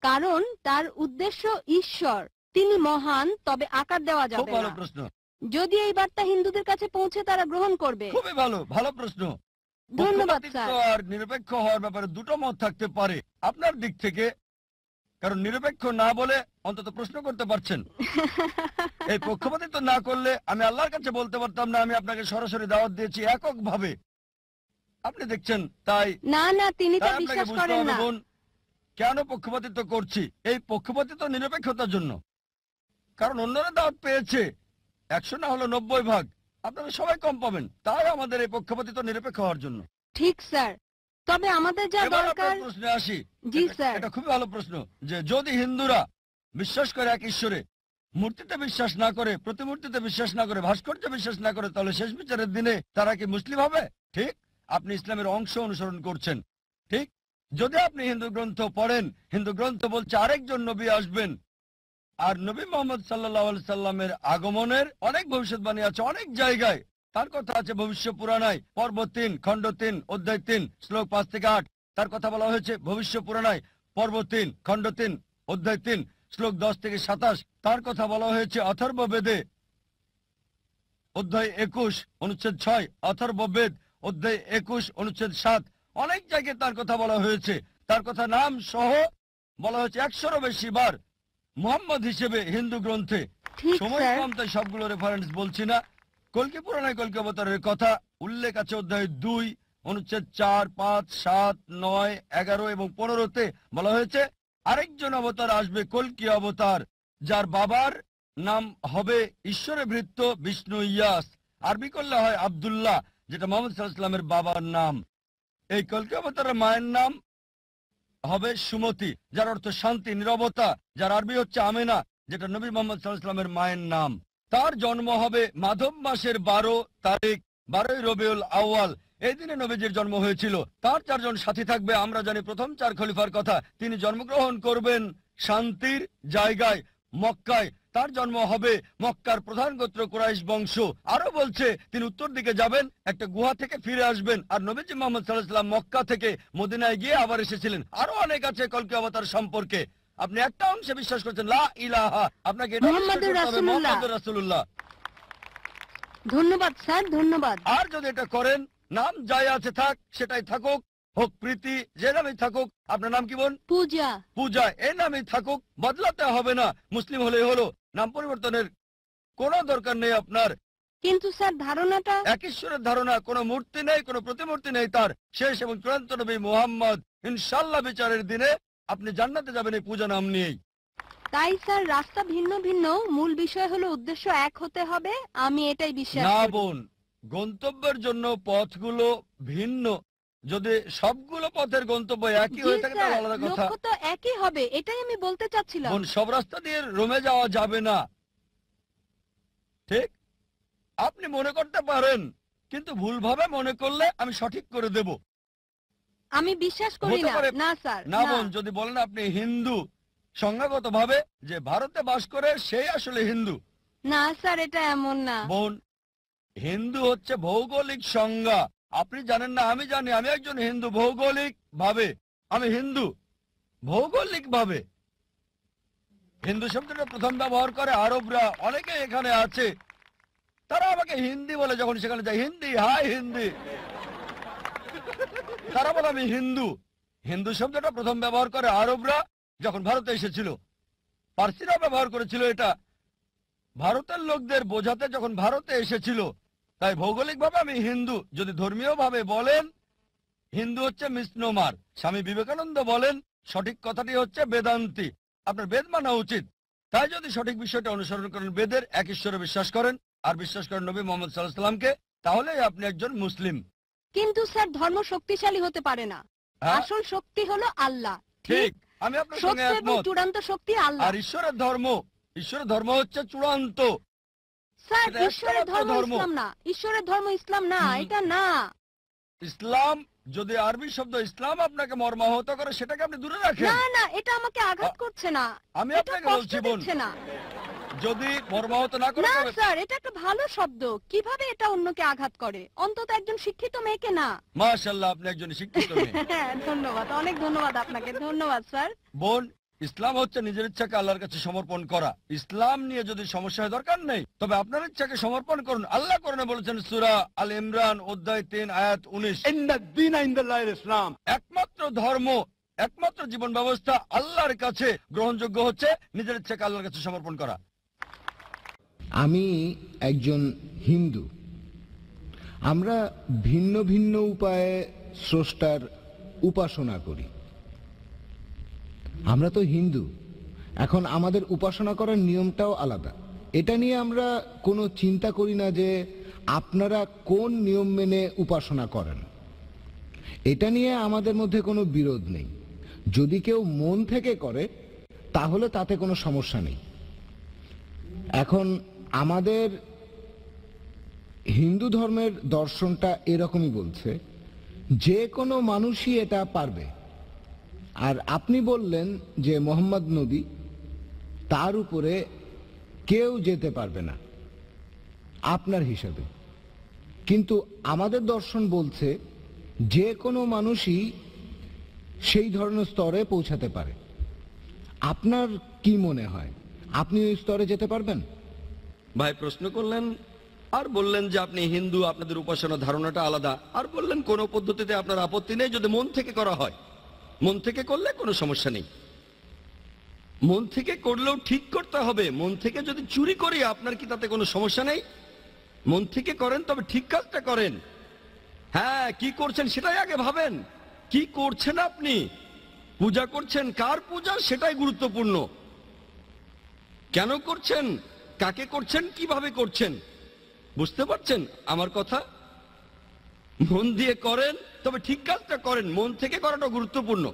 কারণ তার উদ্দেশ্য ঈশ্বর, তিনি মহান, তবে আকার দেওয়া খুব যাবে ভালো না। প্রশ্ন, যদি এই বার্তা হিন্দুদের কাছে পৌঁছে তারা গ্রহণ করবে। খুবই ভালো, ভালো প্রশ্ন। ধন্যবাদ পক্ষপাতিত্ব স্যার। আর নিরপেক্ষ হওয়ার ব্যাপারে দুটো মত থাকতে পারে আপনার দিক থেকে, কারণ নিরপেক্ষ না বলে অন্তত প্রশ্ন করতে পারছেন। এই পক্ষপাতিত্ব না করলে আমি আল্লাহর কাছে বলতে পারতাম না আমি আপনাকে সরাসরি দাওয়াত দিয়েছি এককভাবে। আপনি দেখছেন, তাই না না, তিনি তা তাই আপনাকে বিশ্বাস বুঝতে করেন হবে না। বোন, কেন পক্ষপাতিত্ব করছি। এই পক্ষপাতিত্ব নিরপেক্ষতার জন্য, কারণ অন্যরা দাওয়াত পেয়েছে 100 না হলো 90 ভাগ, আপনারা সবাই কম পাবেন, তাই আমাদের এই পক্ষপাতিত্ব নিরপেক্ষ হওয়ার জন্য। ঠিক স্যার, তবে আমাদের যা এবার দরকার। আপনার প্রশ্নে আসি। জি এটা- স্যার। এটা খুবই ভালো প্রশ্ন, যে যদি হিন্দুরা বিশ্বাস করে এক ঈশ্বরে, মূর্তিতে বিশ্বাস না করে, প্রতিমূর্তিতে বিশ্বাস না করে, ভাস্কর্যে বিশ্বাস না করে, তাহলে শেষ বিচারের দিনে তারা কি মুসলিম হবে? ঠিক, আপনি ইসলামের অংশ অনুসরণ করছেন। ঠিক, যদি আপনি হিন্দু গ্রন্থ পড়েন, হিন্দু গ্রন্থ বলছে আরেকজন নবী আসবেন, আর নবী মোহাম্মদ সাল্লাল্লাহু আলাইহি সাল্লামের আগমনের অনেক ভবিষ্যৎবাণী আছে অনেক জায়গায়। তার কথা আছে ভবিষ্য পুরাণায় পর্ব 3 খণ্ড 3 অধ্যায় 3 শ্লোক 5 থেকে 8। তার কথা বলা হয়েছে ভবিষ্য পুরাণায় পর্ব 3 খণ্ড 3 অধ্যায় 3 শ্লোক 10 থেকে 27। তার কথা বলা হয়েছে অথর্ব বেদে অধ্যায় 21 অনুচ্ছেদ 6, অথর্ব বেদ অধ্যায় 21 অনুচ্ছেদ 7। অনেক জায়গায় তার কথা বলা হয়েছে, তার কথা নাম সহ বলা হয়েছে 100-এরও বেশি বার মুহাম্মদ হিসেবে হিন্দু গ্রন্থে। ঠিক সময় স্যার। কম, তাই সবগুলো রেফারেন্স বলছি না। কল্কি পুরাণে কল্কি অবতারের কথা উল্লেখ আছে অধ্যায় 2 অনুচ্ছেদ 4, 5, 7, 9, 11 এবং 15-তে বলা হয়েছে আরেকজন অবতার আসবে, কল্কি অবতার, যার বাবার নাম হবে ঈশ্বরে ভৃত্য বিষ্ণু ইয়াস, আরবি করলে হয় আব্দুল্লাহ, যেটা মোহাম্মদ সাল্লাল্লাহু আলাইহি ওয়াসাল্লামের বাবার নাম। এই কল্কি অবতারের মায়ের নাম হবে সুমতি, যার অর্থ শান্তি, নীরবতা, যার আরবি হচ্ছে আমেনা, যেটা নবী মোহাম্মদ সাল্লাল্লাহু আলাইহি ওয়াসাল্লামের মায়ের নাম। তার জন্ম হবে মাধব মাসের 12 তারিখ, 12ই রবিউল আউয়াল। এই দিনে নবীজির জন্ম হয়েছিল। তার 4 জন সাথী থাকবে। আমরা জানি প্রথম 4 খলিফার কথা। তিনি জন্মগ্রহণ করবেন শান্তির জায়গায় মক্কায়। তার জন্ম হবে মক্কার প্রধান গোত্র কুরাইশ বংশ। আরো বলছে তিনি উত্তর দিকে যাবেন, একটা গুহা থেকে ফিরে আসবেন। আর নবীজি মুহাম্মদ সাল্লাল্লাহু আলাইহি ওয়াসাল্লাম মক্কা থেকে মদিনায় গিয়ে আবার এসেছিলেন। আরো অনেক আছে কল্কি অবতার সম্পর্কে। আপনি একটা অংশে বিশ্বাস করছেন লা ইলাহা, আপনাকে এটা বিশ্বাস মুহাম্মাদুর করতে হবে রাসূলুল্লাহ। মুহাম্মাদুর রাসূলুল্লাহ। ধন্যবাদ স্যার, ধন্যবাদ। আর যদি এটা করেন, নাম যাই আছে থাক, সেটাই থাকুক, হোক প্রীতি, যে নামই থাকুক। আপনার নাম কি বোন? পূজা। পূজা, এই নামই থাকুক, বদলাতে হবে না। মুসলিম হলেই হলো, নাম পরিবর্তনের কোনো দরকার নেই আপনার। কিন্তু স্যার ধারণাটা। এক ঈশ্বরের ধারণা, কোনো মূর্তি নেই, কোনো প্রতিমূর্তি নেই। তার শেষ এবং চূড়ান্ত নবী মুহাম্মদ। ইনশাআল্লাহ বিচারের দিনে আপনি জান্নাতে যাবেন এই পূজা নাম নিয়েই। তাই স্যার রাস্তা ভিন্ন ভিন্ন, মূল বিষয় হলো উদ্দেশ্য এক হতে হবে। আমি এটাই বিশ্বাস না করি। বোন, গন্তব্যের জন্য পথগুলো ভিন্ন। যদি সবগুলো পথের গন্তব্য একই জি হয়ে থাকে স্যার, তাহলে আলাদা কথা। লক্ষ্য তো একই হবে, এটাই আমি বলতে চাচ্ছিলাম। বোন, সব রাস্তা দিয়ে রোমে যাওয়া যাবে না। ঠিক, আপনি মনে করতে পারেন, কিন্তু ভুলভাবে মনে করলে আমি সঠিক করে দেব। আমি বিশ্বাস করি হতে না। পারে। না স্যার, না না। বোন, যদি বলেন আপনি হিন্দু, সংজ্ঞাগত ভাবে যে ভারতে বাস করে সেই আসলে হিন্দু। না স্যার, এটা এমন না। বোন, হিন্দু হচ্ছে ভৌগোলিক সংজ্ঞা। আপনি জানেন না, আমি জানি। আমি একজন হিন্দু ভৌগোলিক ভাবে, আমি হিন্দু ভৌগোলিক ভাবে। হিন্দু শব্দটা প্রথম ব্যবহার করে আরবরা, অনেকে এখানে আছে, তারা আমাকে হিন্দি বলে। যখন সেখানে যাই, হিন্দি, হাই হিন্দি, তারা বলে আমি হিন্দু। হিন্দু শব্দটা প্রথম ব্যবহার করে আরবরা যখন ভারতে এসেছিল। পার্সিরা ব্যবহার করেছিল এটা ভারতের লোকদের বোঝাতে যখন ভারতে এসেছিল। তাই ভৌগোলিকভাবে আমি হিন্দু। যদি ধর্মীয় ভাবে বলেন, হিন্দু হচ্ছে মিসনোমার। স্বামী বিবেকানন্দ বলেন সঠিক কথাটি হচ্ছে বেদান্তি। আপনার বেদ মানা উচিত। তাই যদি সঠিক বিষয়টা অনুসরণ করেন, বেদের এক ঈশ্বরে বিশ্বাস করেন, আর বিশ্বাস করেন নবী মোহাম্মদ সাল্লাল্লাহু আলাইহি সাল্লামকে, তাহলেই আপনি একজন মুসলিম। কিন্তু স্যার ধর্ম শক্তিশালী হতে পারে না, হ্যাঁ? আসল শক্তি হলো আল্লাহ। ঠিক, আমি আপনার সঙ্গে সত্য এবং একমত। চূড়ান্ত শক্তি আল্লাহ। আর ঈশ্বরের ধর্ম হচ্ছে চূড়ান্ত। স্যার এটা একটা ঈশ্বরের মাত্র ধর্ম ধর্ম। ইসলাম না, ঈশ্বরের ধর্ম ইসলাম না, এটা না। ইসলাম, যদি আরবি শব্দ ইসলাম আপনাকে মর্মাহত করে, সেটাকে আপনি দূরে রাখেন। না না, এটা আমাকে আঘাত করছে না, আমি এটা আপনাকে কষ্ট বলছি বোন, দিচ্ছে না। যদি মর্মাহত না করে না তবে স্যার, এটা একটা ভালো শব্দ, কিভাবে এটা অন্যকে আঘাত করে? অন্তত একজন শিক্ষিত মেয়েকে না। মাশাআল্লাহ, আপনি একজন শিক্ষিত মেয়ে। হ্যাঁ, ধন্যবাদ, অনেক ধন্যবাদ আপনাকে। ধন্যবাদ স্যার। বোন, ইসলাম হচ্ছে নিজের ইচ্ছাকে আল্লাহর কাছে সমর্পণ করা। ইসলাম নিয়ে যদি সমস্যা হয় দরকার নেই, তবে আপনার ইচ্ছাকে সমর্পণ করুন। আল্লাহ কোরআনে বলেছেন সূরা আল ইমরান অধ্যায় 3 আয়াত 19, ইসলাম একমাত্র ধর্ম, একমাত্র জীবন ব্যবস্থা আল্লাহর কাছে গ্রহণযোগ্য হচ্ছে নিজের ইচ্ছাকে আল্লাহর কাছে সমর্পণ করা। আমি একজন হিন্দু। আমরা ভিন্ন ভিন্ন উপায়ে স্রষ্টার উপাসনা করি। আমরা তো হিন্দু, এখন আমাদের উপাসনা করার নিয়মটাও আলাদা। এটা নিয়ে আমরা কোনো চিন্তা করি না যে আপনারা কোন নিয়ম মেনে উপাসনা করেন। এটা নিয়ে আমাদের মধ্যে কোনো বিরোধ নেই। যদি কেউ মন থেকে করে তাহলে তাতে কোনো সমস্যা নেই। এখন আমাদের হিন্দু ধর্মের দর্শনটা এরকমই বলছে, যে কোনো মানুষই এটা পারবে। আর আপনি বললেন যে মোহাম্মদ নবী, তার উপরে কেউ যেতে পারবে না আপনার হিসাবে। কিন্তু আমাদের দর্শন বলছে যে কোনো মানুষই সেই ধরনের স্তরে পৌঁছাতে পারে। আপনার কি মনে হয়, আপনি ওই স্তরে যেতে পারবেন? ভাই প্রশ্ন করলেন আর বললেন যে আপনি হিন্দু, আপনাদের উপাসনা ধারণাটা আলাদা, আর বললেন কোন পদ্ধতিতে আপনার আপত্তি নেই যদি মন থেকে করা হয়। মন থেকে করলে কোনো সমস্যা নেই। মন থেকে করলেও ঠিক করতে হবে। মন থেকে যদি চুরি করি আপনার কি তাতে কোনো সমস্যা নেই? মন থেকে করেন তবে ঠিক কাজটা করেন। হ্যাঁ, কি করছেন সেটাই আগে ভাবেন। কি করছেন আপনি? পূজা করছেন, কার পূজা সেটাই গুরুত্বপূর্ণ। কেন করছেন, কাকে করছেন, কিভাবে করছেন, বুঝতে পারছেন আমার কথা? মন দিয়ে করেন তবে ঠিক কাজটা করেন। মন থেকে করাটা গুরুত্বপূর্ণ,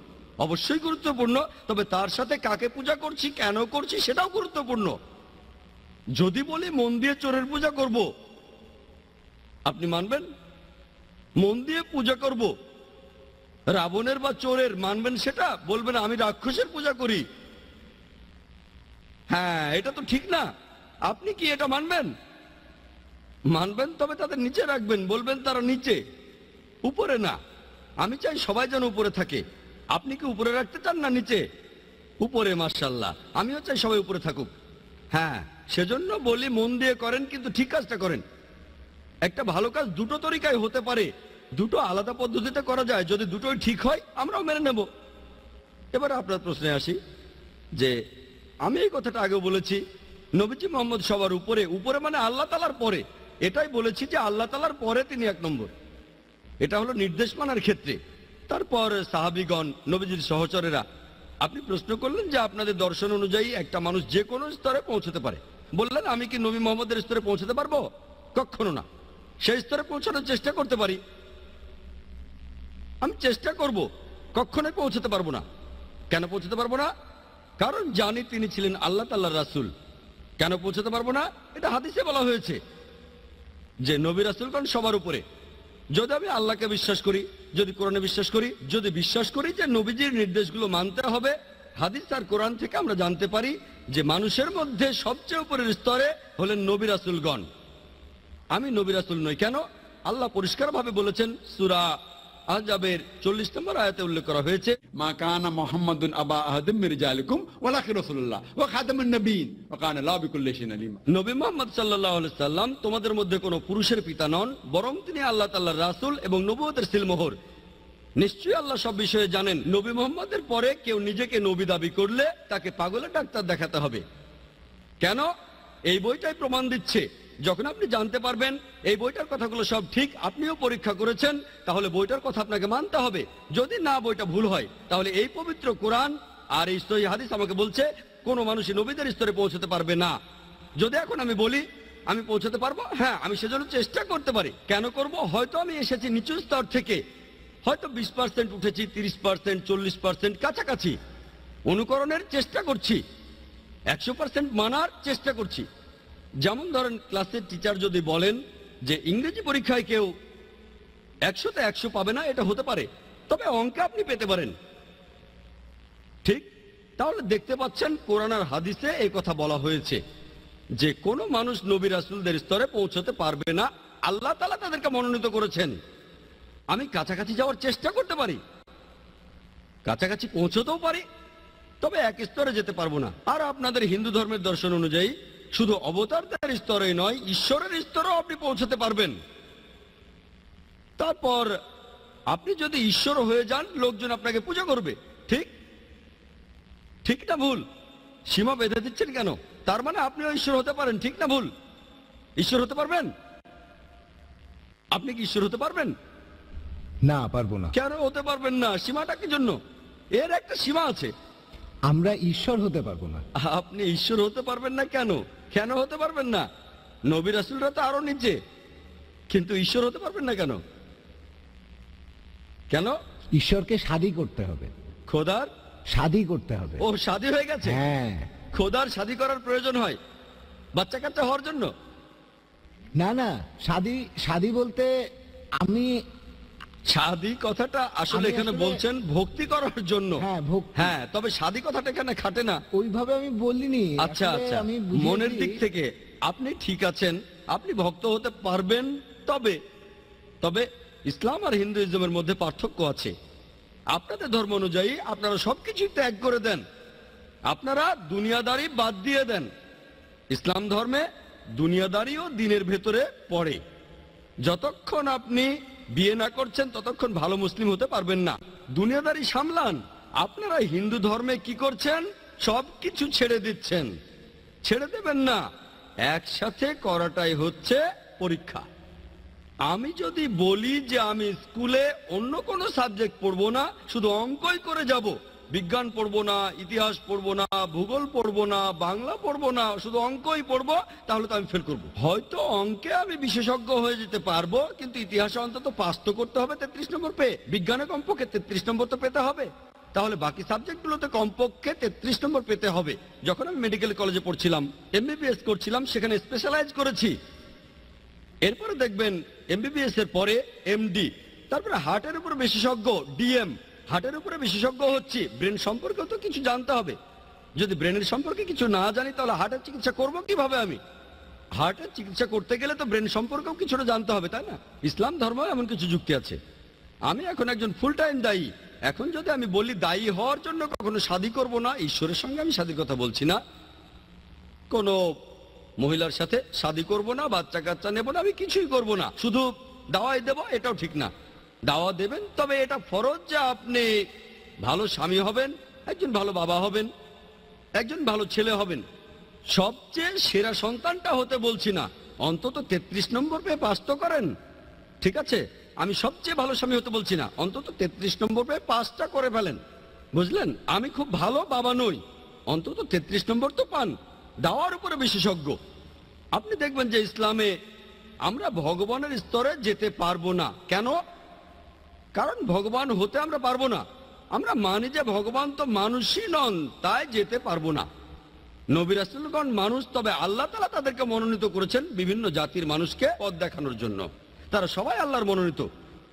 অবশ্যই গুরুত্বপূর্ণ, তবে তার সাথে কাকে পূজা করছি, কেন করছি সেটাও গুরুত্বপূর্ণ। যদি বলি মন দিয়ে চোরের পূজা করব, আপনি মানবেন? মন দিয়ে পূজা করব রাবণের বা চোরের, মানবেন সেটা? বলবেন আমি রাক্ষসের পূজা করি। হ্যাঁ, এটা তো ঠিক না। আপনি কি এটা মানবেন? মানবেন, তবে তাদের নিচে রাখবেন, বলবেন তারা নিচে, উপরে না। আমি চাই সবাই যেন উপরে থাকে। আপনি কি উপরে রাখতে চান না নিচে? উপরে, মাশাআল্লাহ, আমিও চাই সবাই উপরে থাকুক। হ্যাঁ, সেজন্য বলি মন দিয়ে করেন কিন্তু ঠিক কাজটা করেন। একটা ভালো কাজ দুটো তরিকায় হতে পারে, দুটো আলাদা পদ্ধতিতে করা যায়। যদি দুটোই ঠিক হয় আমরাও মেনে নেব। এবার আপনার প্রশ্নে আসি, যে আমি এই কথাটা আগেও বলেছি, নবীজি মোহাম্মদ সবার উপরে। উপরে মানে আল্লাহ তাআলার পরে। এটাই বলেছি যে আল্লাহ তাআলার পরে তিনি 1 নম্বর। এটা হলো নির্দেশ মানার ক্ষেত্রে। তারপর সাহাবীগণ, নবীজির সহচরেরা। আপনি প্রশ্ন করলেন যে আপনাদের দর্শন অনুযায়ী একটা মানুষ যে কোনো স্তরে পৌঁছতে পারে। বললেন আমি কি নবী মোহাম্মদের স্তরে পৌঁছতে পারবো? কখনো না। সেই স্তরে পৌঁছানোর চেষ্টা করতে পারি, আমি চেষ্টা করব, কখনোই পৌঁছতে পারবো না। কেন পৌঁছতে পারবো না? কারণ জানি তিনি ছিলেন আল্লাহ তাআলার রাসূল। কেন পৌঁছতে পারবো না? এটা হাদিসে বলা হয়েছে যে নবী রাসূলগণ সবার উপরে। যদি আমি আল্লাহকে বিশ্বাস করি, যদি কোরআনে বিশ্বাস করি, যদি বিশ্বাস করি যে নবীজির নির্দেশগুলো মানতে হবে, হাদিস আর কোরআন থেকে আমরা জানতে পারি যে মানুষের মধ্যে সবচেয়ে উপরের স্তরে হলেন নবী রাসূলগণ। আমি নবী রাসূল নই। কেন? আল্লাহ পরিষ্কারভাবে বলেছেন, সূরা আহজাবের 40 নম্বর আয়াতে উল্লেখ করা হয়েছে, মা কানা মুহাম্মাদুন আবা আহাদিম মির রিজালিকুম ওয়ালাকিন রাসূলুল্লাহ ওয়া খাতামুন নবিয়্যিন ওয়া কানা আল্লাহু বিকুল্লি শাইইন আলিমা। নবী মুহাম্মদ সাল্লাল্লাহু আলাইহি সাল্লাম তোমাদের মধ্যে কোনো পুরুষের পিতা নন, বরং তিনি আল্লাহ তাআলার রাসূল এবং নবুয়তের সিলমোহর। নিশ্চয়ই আল্লাহ সব বিষয়ে জানেন। নবী মুহাম্মদের পরে কেউ নিজেকে নবী দাবি করলে তাকে পাগলের ডাক্তার দেখাতে হবে। কেন? এই বইটাই প্রমাণ দিচ্ছে। যখন আপনি জানতে পারবেন এই বইটার কথাগুলো সব ঠিক, আপনিও পরীক্ষা করেছেন, তাহলে বইটার কথা আপনাকে মানতে হবে। যদি না বইটা ভুল হয়, তাহলে এই পবিত্র কোরআন আর এই সহিহ হাদিস আমাকে বলছে কোনো মানুষই নবীদের স্তরে পৌঁছতে পারবে না। যদি এখন আমি বলি আমি পৌঁছাতে পারবো? হ্যাঁ, আমি সেজন্য চেষ্টা করতে পারি। কেন করব? হয়তো আমি এসেছি নিচু স্তর থেকে, হয়তো 20% উঠেছি, 30%, 40% কাছাকাছি। অনুকরণের চেষ্টা করছি, 100% মানার চেষ্টা করছি। যেমন ধরেন, ক্লাসের টিচার যদি বলেন যে ইংরেজি পরীক্ষায় কেউ 100তে 100 পাবে না, এটা হতে পারে, তবে অঙ্কে আপনি পেতে পারেন। ঠিক? তাহলে দেখতে পাচ্ছেন কোরআন আর হাদিসে এই কথা বলা হয়েছে যে কোনো মানুষ নবী রাসূলদের স্তরে পৌঁছতে পারবে না। আল্লাহ তাআলা তাদেরকে মনোনীত করেছেন। আমি কাছাকাছি যাওয়ার চেষ্টা করতে পারি, কাছাকাছি পৌঁছতেও পারি, তবে এক স্তরে যেতে পারবো না। আর আপনাদের হিন্দু ধর্মের দর্শন অনুযায়ী শুধু অবতারদের স্তরে নয়, ঈশ্বরের স্তরেও আপনি পৌঁছতে পারবেন। তারপর আপনি যদি ঈশ্বর হয়ে যান, লোকজন আপনাকে পূজা করবে। ঠিক? ঠিক না ভুল? সীমা বেঁধে দিচ্ছেন কেন? তার মানে আপনিও ঈশ্বর হতে পারেন। ঠিক না ভুল? ঈশ্বর হতে পারবেন? আপনি কি ঈশ্বর হতে পারবেন? না, পারবো না। কেন হতে পারবেন না? সীমাটা কি জন্য? এর একটা সীমা আছে। আমরা ঈশ্বর হতে পারবো না। আপনি ঈশ্বর হতে পারবেন না কেন? কেন হতে পারবেন না? নবী রাসূলরা তো আরো নিচে, কিন্তু ঈশ্বর হতে পারবেন না কেন? কেন? ঈশ্বরকে শাদী করতে হবে। খোদার শাদী করতে হবে। ও শাদী হয়ে গেছে? হ্যাঁ। খোদার শাদী করার প্রয়োজন হয় বাচ্চা কাচ্চা হওয়ার জন্য? না না, শাদী শাদী বলতে আমি শাদী কথাটা আসলে আমি এখানে আসলে- বলছেন ভক্তি করার জন্য। হ্যাঁ, ভক্তি। হ্যাঁ, তবে শাদী কথাটা এখানে খাটে না। ওইভাবে আমি বলিনি। আচ্ছা আসলে আচ্ছা, আমি বুঝিয়েছি- মনের দিক থেকে আপনি ঠিক আছেন, আপনি ভক্ত হতে পারবেন। তবে তবে ইসলাম আর হিন্দুইজমের মধ্যে পার্থক্য আছে। আপনাদের ধর্ম অনুযায়ী আপনারা সবকিছু ত্যাগ করে দেন, আপনারা দুনিয়াদারি বাদ দিয়ে দেন। ইসলাম ধর্মে দুনিয়াদারিও দিনের ভেতরে পড়ে। যতক্ষণ আপনি বিয়ে না করছেন ততক্ষণ ভালো মুসলিম হতে পারবেন না। দুনিয়াদারি সামলান। আপনারা হিন্দু ধর্মে কি করছেন? সবকিছু ছেড়ে দিচ্ছেন। ছেড়ে দেবেন না, একসাথে করাটাই হচ্ছে পরীক্ষা। আমি যদি বলি যে আমি স্কুলে অন্য কোনো সাবজেক্ট পড়বো না, শুধু অঙ্কই করে যাব, বিজ্ঞান পড়বো না, ইতিহাস পড়বো না, ভূগোল পড়বো না, বাংলা পড়বো না, শুধু অঙ্কই পড়বো, তাহলে তো আমি ফেল করবো। হয়তো অঙ্কে আমি বিশেষজ্ঞ হয়ে যেতে পারবো, কিন্তু ইতিহাসে অন্তত পাস তো করতে হবে 33 নম্বর পেয়ে, বিজ্ঞানে কমপক্ষে 33 নম্বর তো পেতে হবে। তাহলে বাকি সাবজেক্টগুলোতে কমপক্ষে 33 নম্বর পেতে হবে। যখন আমি মেডিকেল কলেজে পড়ছিলাম, এমবিবিএস করছিলাম, সেখানে স্পেশালাইজ করেছি। এরপরে দেখবেন এমবিবিএস এর পরে এমডি, তারপরে হার্টের উপর বিশেষজ্ঞ ডিএম, হার্টের উপরে বিশেষজ্ঞ হচ্ছি। ব্রেন সম্পর্কে তো কিছু জানতে হবে। যদি ব্রেনের সম্পর্কে কিছু না জানি তাহলে হার্টের চিকিৎসা করবো কিভাবে? আমি হার্টের চিকিৎসা করতে গেলে তো ব্রেন সম্পর্কেও কিছুটা জানতে হবে, তাই না? ইসলাম ধর্ম এমন কিছু যুক্তি আছে। আমি এখন একজন ফুল টাইম দায়ী। এখন যদি আমি বলি দায়ী হওয়ার জন্য কখনো শাদী করব না, ঈশ্বরের সঙ্গে আমি শাদীর কথা বলছি না, কোনো মহিলার সাথে শাদী করব না, বাচ্চা কাচ্চা নেব না, আমি কিছুই করব না, শুধু দাওয়াই দেব, এটাও ঠিক না। দাওয়া দেবেন, তবে এটা ফরজ যে আপনি ভালো স্বামী হবেন, একজন ভালো বাবা হবেন, একজন ভালো ছেলে হবেন। সবচেয়ে সেরা সন্তানটা হতে বলছি না, অন্তত 33 নম্বর পেয়ে পাস তো করেন। ঠিক আছে, আমি সবচেয়ে ভালো স্বামী হতে বলছি না, অন্তত 33 নম্বর পেয়ে পাসটা করে ফেলেন। বুঝলেন? আমি খুব ভালো বাবা নই, অন্তত 33 নম্বর তো পান। দাওয়ার উপরে বিশেষজ্ঞ। আপনি দেখবেন যে ইসলামে আমরা ভগবানের স্তরে যেতে পারবো না। কেন? কারণ ভগবান হতে আমরা পারবো না। আমরা মানি যে ভগবান তো মানুষই নন, তাই যেতে পারবো না। নবী রাসূলগণ মানুষ, তবে আল্লাহ তাআলা তাদেরকে মনোনীত করেছেন বিভিন্ন জাতির মানুষকে পথ দেখানোর জন্য। তারা সবাই আল্লাহর মনোনীত,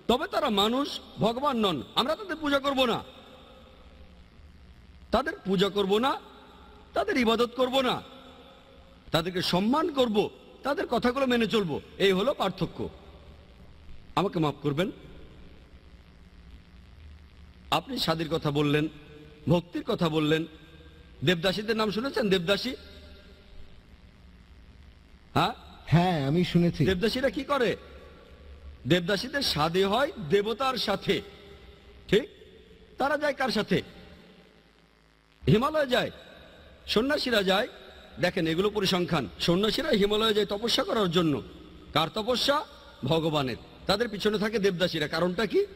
তবে তারা মানুষ, ভগবান নন। আমরা তাদের পূজা করব না, তাদের পূজা করব না, তাদের ইবাদত করব না, তাদেরকে সম্মান করব, তাদের কথাগুলো মেনে চলবো। এই হলো পার্থক্য। আমাকে মাফ করবেন, আপনি শাদীর কথা বললেন, ভক্তির কথা বললেন। দেবদাসীদের নাম শুনেছেন? দেবদাসী? হ্যাঁ হ্যাঁ, আমি শুনেছি। দেবদাসীরা কি করে? দেবদাসীদের শাদী হয় দেবতার সাথে। ঠিক? তারা যায় কার সাথে? হিমালয়ে যায়। সন্ন্যাসীরা যায়, দেখেন এগুলো পরিসংখ্যান। সন্ন্যাসীরা হিমালয়ে যায় তপস্যা করার জন্য। কার তপস্যা? ভগবানের। তাদের পিছনে থাকে দেবদাসীরা। কারণটা কি?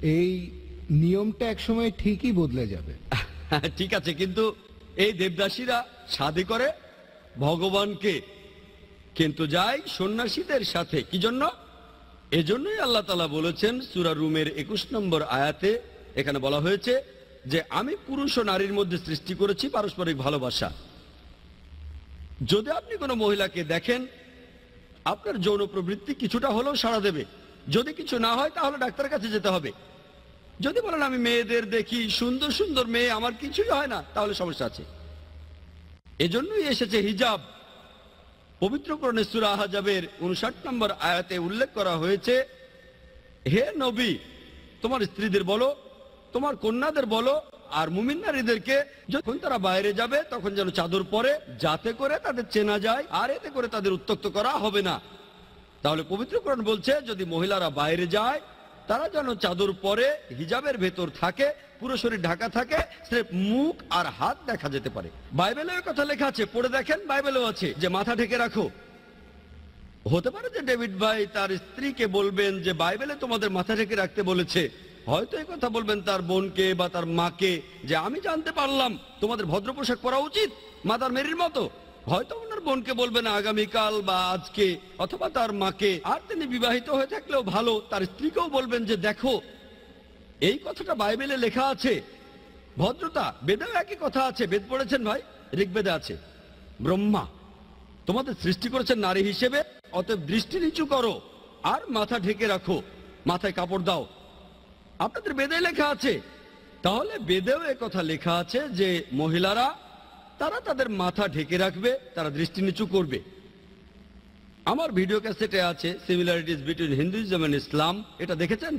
এই নিয়মটা একসময় ঠিকই বদলে যাবে। ঠিক আছে, কিন্তু এই দেবদাসীরা শাদী করে ভগবানকে, কিন্তু যায় সন্ন্যাসীদের সাথে। কি জন্য? এজন্যই আল্লাহ তাআলা বলেছেন সূরা রুমের 21 নম্বর আয়াতে, এখানে বলা হয়েছে যে আমি পুরুষ ও নারীর মধ্যে সৃষ্টি করেছি পারস্পরিক ভালোবাসা। যদি আপনি কোনো মহিলাকে দেখেন, আপনার যৌন প্রবৃত্তি কিছুটা হলেও সাড়া দেবে। যদি কিছু না হয় তাহলে ডাক্তারের কাছে যেতে হবে। যদি বলেন আমি মেয়েদের দেখি, সুন্দর সুন্দর মেয়ে, আমার কিছুই হয় না, তাহলে সমস্যা আছে। এজন্যই এসেছে হিজাব। পবিত্র কোরআনে সূরা আহজাবের 59 নম্বর আয়াতে উল্লেখ করা হয়েছে, হে নবী, তোমার স্ত্রীদের বলো, তোমার কন্যাদের বলো, আর মুমিন নারীদেরকে যখন তারা বাইরে যাবে তখন যেন চাদর পরে, যাতে করে তাদের চেনা যায়, আর এতে করে তাদের উত্ত্যক্ত করা হবে না। তাহলে পবিত্র কোরআন বলছে যদি মহিলারা বাইরে যায় তারা যেন চাদর পরে, হিজাবের ভেতর থাকে, পুরো শরীর ঢাকা থাকে, স্রেফ মুখ আর হাত দেখা যেতে পারে। বাইবেলের কথা লেখা আছে, পড়ে দেখেন, বাইবেলেও আছে যে মাথা ঢেকে রাখো। হতে পারে যে ডেভিড ভাই তার স্ত্রীকে বলবেন যে বাইবেলে তোমাদের মাথা ঢেকে রাখতে বলেছে। হয়তো এই কথা বলবেন তার বোনকে বা তার মাকে, যে আমি জানতে পারলাম তোমাদের ভদ্র পোশাক পরা উচিত, মাদার মেরির মতো। হয়তো ওনার বোনকে বলবেন আগামীকাল বা আজকে, অথবা তার মাকে। আর তিনি বিবাহিত হয়ে থাকলেও ভালো, তার স্ত্রীকেও বলবেন যে দেখো এই কথাটা বাইবেলে লেখা আছে। ভদ্রতা বেদেও একই কথা আছে। বেদ পড়েছেন ভাই? ঋগ্বেদে আছে, ব্রহ্মা তোমাদের সৃষ্টি করেছেন নারী হিসেবে, অতএব দৃষ্টি নিচু করো আর মাথা ঢেকে রাখো, মাথায় কাপড় দাও। আপনাদের বেদে লেখা আছে। তাহলে বেদেও কথা লেখা আছে যে মহিলারা তারা তাদের মাথা ঢেকে রাখবে, তারা দৃষ্টি নিচু করবে। আমার ভিডিও ক্যাসেটে আছে সিমিলারিটিজ বিটুইন হিন্দুইজম এন্ড ইসলাম, এটা দেখেছেন?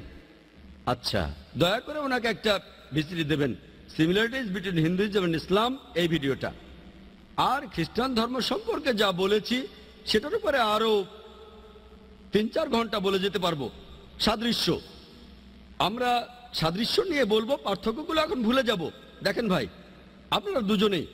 আচ্ছা, দয়া করে ওনাকে একটা ভিসিডি দেবেন, সিমিলারিটিজ বিটুইন হিন্দুইজম এন্ড ইসলাম, এই ভিডিওটা। আর খ্রিস্টান ধর্ম সম্পর্কে যা বলেছি সেটার উপরে আরো 3-4 ঘন্টা বলে যেতে পারবো। সাদৃশ্য, আমরা সাদৃশ্য নিয়ে বলবো, পার্থক্যগুলো এখন ভুলে যাব। দেখেন ভাই, আপনারা দুজনেই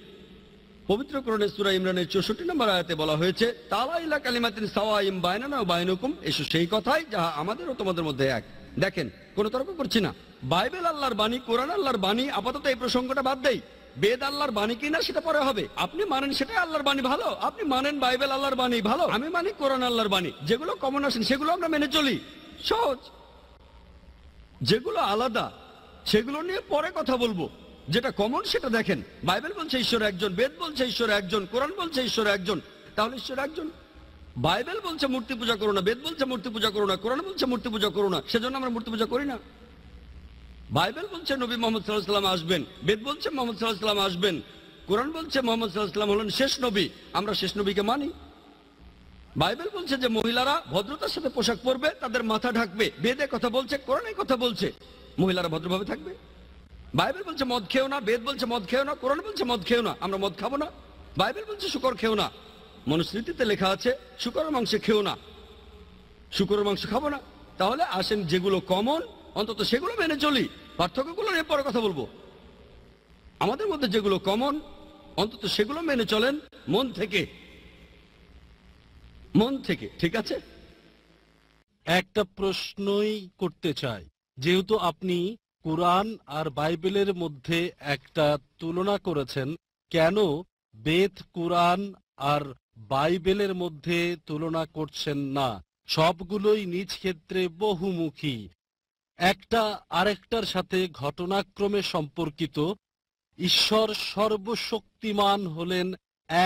পবিত্র কোরআনে সূরা ইমরানের 64 নম্বর আয়াতে বলা হয়েছে, তাআলা ইলা কালিমাতিন সাওয়াইম বাইনানা ওয়া বাইনাকুম, এসো সেই কথাই যাহা আমাদের ও তোমাদের মধ্যে এক। দেখেন, কোনো তর্ক করছি না। বাইবেল আল্লাহর বাণী, কোরআন আল্লাহর বাণী। আপাতত এই প্রসঙ্গটা বাদ দেই। বেদ আল্লাহর বাণী কিনা সেটা পরে হবে। আপনি মানেন সেটাই আল্লাহর বাণী, ভালো। আপনি মানেন বাইবেল আল্লাহর বাণী, ভালো। আমি মানি কোরআন আল্লাহর বাণী। যেগুলো কমন আসেন সেগুলো আমরা মেনে চলি, সহজ। যেগুলো আলাদা সেগুলো নিয়ে পরে কথা বলবো। যেটা কমন সেটা দেখেন। বাইবেল বলছে ঈশ্বর একজন, বেদ বলছে ঈশ্বর একজন, কোরআন বলছে ঈশ্বর একজন, তাহলে ঈশ্বর একজন। বাইবেল বলছে মূর্তি পূজা করো না, বেদ বলছে মূর্তি পূজা করো না, কোরআন বলছে মূর্তি পূজা করো না, সেজন্য আমরা মূর্তি পূজা করি না। বাইবেল বলছে নবী মুহাম্মদ সাল্লাল্লাহু আলাইহি ওয়াসাল্লাম আসবেন, বেদ বলছে মুহাম্মদ সাল্লাল্লাহু আলাইহি ওয়াসাল্লাম আসবেন, কোরআন বলছে মুহাম্মদ সাল্লাল্লাহু আলাইহি ওয়াসাল্লাম হলেন শেষ নবী, আমরা শেষ নবীকে মানি। বাইবেল বলছে যে মহিলারা ভদ্রতার সাথে পোশাক পরবে, তাদের মাথা ঢাকবে। বেদে কথা বলছে, কোরআনে কথা বলছে মহিলারা ভদ্রভাবে থাকবে। বাইবেল বলছে মদ খেও না, বেদ বলছে মদ খেও না, কোরআন বলছে মদ খেও না, আমরা মদ খাবো না। বাইবেল বলছে শুকর খেও না, মনুস্মৃতিতে লেখা আছে শুকরের মাংস খেও না, শুকরের মাংস খাবো না। তাহলে আসেন যেগুলো কমন অন্তত সেগুলো মেনে চলি, পার্থক্যগুলো নিয়ে পরে কথা বলবো। আমাদের মধ্যে যেগুলো কমন অন্তত সেগুলো মেনে চলেন মন থেকে, মন থেকে, ঠিক আছে? একটা প্রশ্নই করতে চাই, যেহেতু আপনি কুরআন আর বাইবেলের মধ্যে একটা তুলনা করেছেন, কেন বেদ, কুরআন আর বাইবেলের মধ্যে তুলনা করছেন না? সবগুলোই নিজ ক্ষেত্রে বহুমুখী, একটা আরেকটার সাথে ঘটনাক্রমে সম্পর্কিত। ঈশ্বর সর্বশক্তিমান হলেন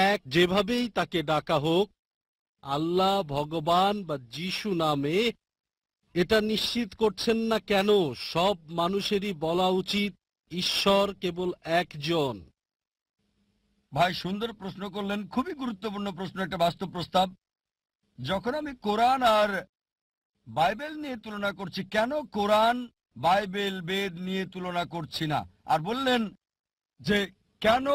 এক, যেভাবেই তাকে ডাকা হোক, আল্লাহ, ভগবান বা যিশু নামে, এটা নিশ্চিত করছেন না কেন সব মানুষেরই বলা উচিত ঈশ্বর কেবল একজন? ভাই সুন্দর প্রশ্ন করলেন, খুবই গুরুত্বপূর্ণ প্রশ্ন, একটা বাস্তব প্রস্তাব। যখন আমি কোরআন আর বাইবেল নিয়ে তুলনা করছি, কেন কোরআন, বাইবেল, বেদ নিয়ে তুলনা করছি না? আর বললেন যে কেন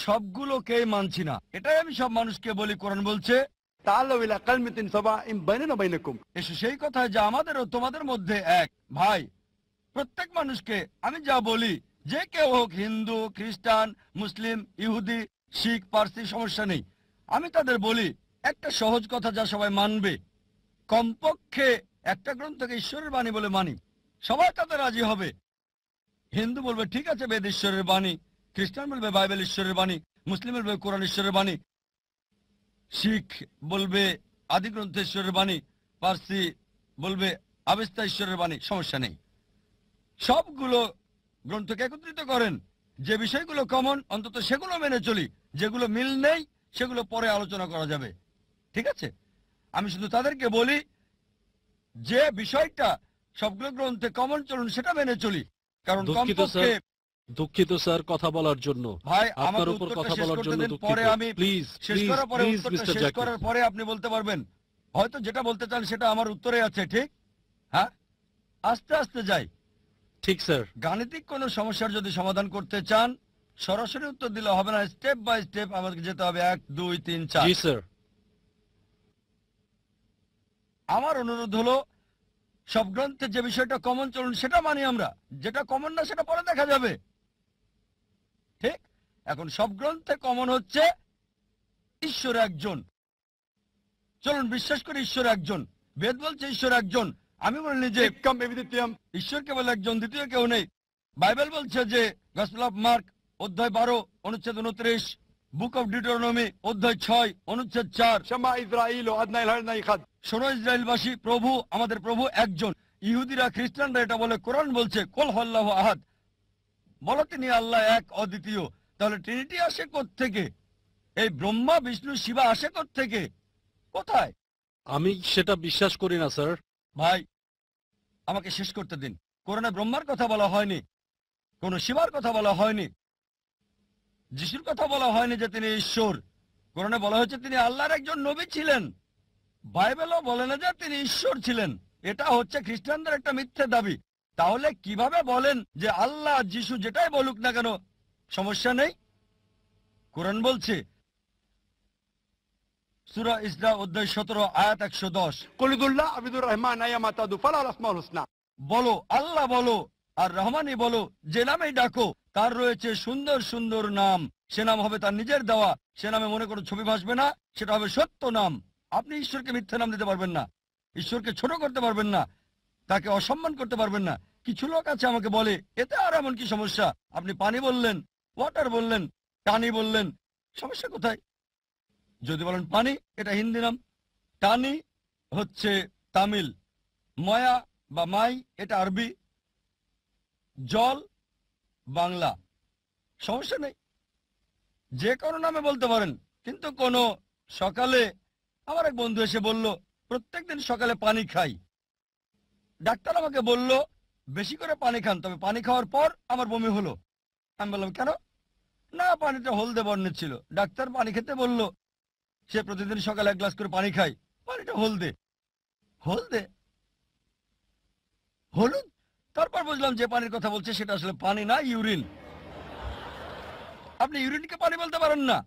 সবগুলোকে মানছি না। এটাই আমি সব মানুষকে বলি, কোরআন বলছে এসো সেই কথা যা আমাদের ও তোমাদের মধ্যে এক। ভাই, প্রত্যেক মানুষকে আমি যা বলি, যে কেউ হোক, হিন্দু, খ্রিস্টান, মুসলিম, ইহুদি, শিখ, পার্সি, সমস্যা নেই। আমি তাদের বলি একটা সহজ কথা যা সবাই মানবে, কমপক্ষে একটা গ্রন্থকে ঈশ্বরের বাণী বলে মানি, সবাই তাতে রাজি হবে। হিন্দু বলবে ঠিক আছে বেদ ঈশ্বরের বাণী, খ্রিস্টান বলবে বাইবেল ঈশ্বরের বাণী, মুসলিম বলবে কোরআন ঈশ্বরের বাণী। শিখ বলবে আদিগ্রন্থ ঈশ্বরের বাণী, পার্সি বলবে আবেস্তা ঈশ্বরের বাণী, সমস্যা নেই। সবগুলো গ্রন্থকে একত্রিত করেন, যে বিষয়গুলো কমন অন্তত সেগুলো মেনে চলি, যেগুলো মিল নেই সেগুলো পরে আলোচনা করা যাবে, ঠিক আছে? আমি শুধু তাদেরকে বলি যে বিষয়টা সবগুলো গ্রন্থে কমন চলুন সেটা মেনে চলি, কারণ কমপক্ষে দুঃখিত স্যার কথা বলার জন্য, ভাই আপনার আমাকে উপর উত্তরটা কথা শেষ বলার করতে জন্য দিন, দুঃখিত। পরে আমি প্লিজ শেষ করার পরে প্লিজ উত্তরটা মিস্টার শেষ জাকির। করার পরে আপনি বলতে পারবেন। হয়তো যেটা বলতে চান সেটা আমার উত্তরে আছে, ঠিক? হ্যাঁ, আস্তে আস্তে যাই। ঠিক স্যার। গাণিতিক কোনো সমস্যার যদি সমাধান করতে চান সরাসরি উত্তর দিলে হবে না, স্টেপ বাই স্টেপ আমাদের যেতে হবে, 1 2 3 4। জি স্যার। আমার অনুরোধ হলো সব গ্রন্থে যে বিষয়টা কমন চলুন সেটা মানি আমরা, যেটা কমন না সেটা পরে দেখা যাবে, ঠিক? এখন সব গ্রন্থে কমন হচ্ছে ঈশ্বর একজন। চলুন বিশ্বাস করি ঈশ্বর একজন। বেদ বলছে ঈশ্বর একজন, আমি বলিনি যে ঈশ্বর কেবল একজন, দ্বিতীয় কেউ নেই। বাইবেল বলছে যে গসপেল অফ মার্ক অধ্যায় 12 অনুচ্ছেদ 29, বুক অফ ডিউটেরোনমি অধ্যায় 6 অনুচ্ছেদ 4, শোনো ইসরায়েলবাসী, প্রভু আমাদের প্রভু একজন। ইহুদিরা খ্রিস্টানরা এটা বলে, কোরআন বলছে কুল হুয়াল্লাহু আহাদ, বলো তিনি আল্লাহ এক অদ্বিতীয়। তাহলে ট্রিনিটি আসে কোত্থেকে? এই ব্রহ্মা বিষ্ণু শিবা আসে কোত্থেকে, কোথায়? আমি সেটা বিশ্বাস করি না স্যার। ভাই আমাকে শেষ করতে দিন। কোরআনে ব্রহ্মার কথা বলা হয়নি, কোন শিবার কথা বলা হয়নি, যিশুর কথা বলা হয়নি যে তিনি ঈশ্বর। কোরআনে বলা হয়েছে তিনি আল্লাহর একজন নবী ছিলেন। বাইবেলও বলে না যে তিনি ঈশ্বর ছিলেন। এটা হচ্ছে খ্রিস্টানদের একটা মিথ্যে দাবি। তাহলে কিভাবে বলেন যে আল্লাহ যিশু যেটাই বলুক না কেন সমস্যা নেই? কোরআন বলছে সূরা ইসরা অধ্যায় 17 আয়াত 110, বলো আল্লাহ বলো আর রহমানই বলো, যে নামেই ডাকো তার রয়েছে সুন্দর সুন্দর নাম। সে নাম হবে তার নিজের দেওয়া, সে নামে মনে কোনো ছবি ভাসবে না, সেটা হবে সত্য নাম। আপনি ঈশ্বরকে মিথ্যা নাম দিতে পারবেন না, ঈশ্বরকে ছোট করতে পারবেন না, তাকে অসম্মান করতে পারবেন না। কিছু লোক আছে আমাকে বলে এতে আর এমন কি সমস্যা? আপনি পানি বললেন, ওয়াটার বললেন, টানি বললেন, সমস্যা কোথায়? যদি বলেন পানি, এটা হিন্দি নাম, টানি হচ্ছে তামিল, ময়া বা মাই এটা আরবি, জল বাংলা, সমস্যা নেই, যে কোনো নামে বলতে পারেন। কিন্তু কোনো সকালে আমার এক বন্ধু এসে বলল প্রত্যেকদিন সকালে পানি খাই। ডাক্তার আমাকে বলল বেশি করে পানি খান, তবে পানি খাওয়ার পর আমার বমি হলো। আমি বললাম কেন? না, পানিটা হলদে বর্ণের ছিল। ডাক্তার পানি খেতে বলল, সে প্রতিদিন সকালে 1 গ্লাস করে পানি খায়, পানিটা হলদে। হলদে, হলুদ? তারপর বুঝলাম যে পানির কথা বলছে সেটা আসলে পানি না, ইউরিন। আপনি ইউরিনকে পানি বলতে পারেন না,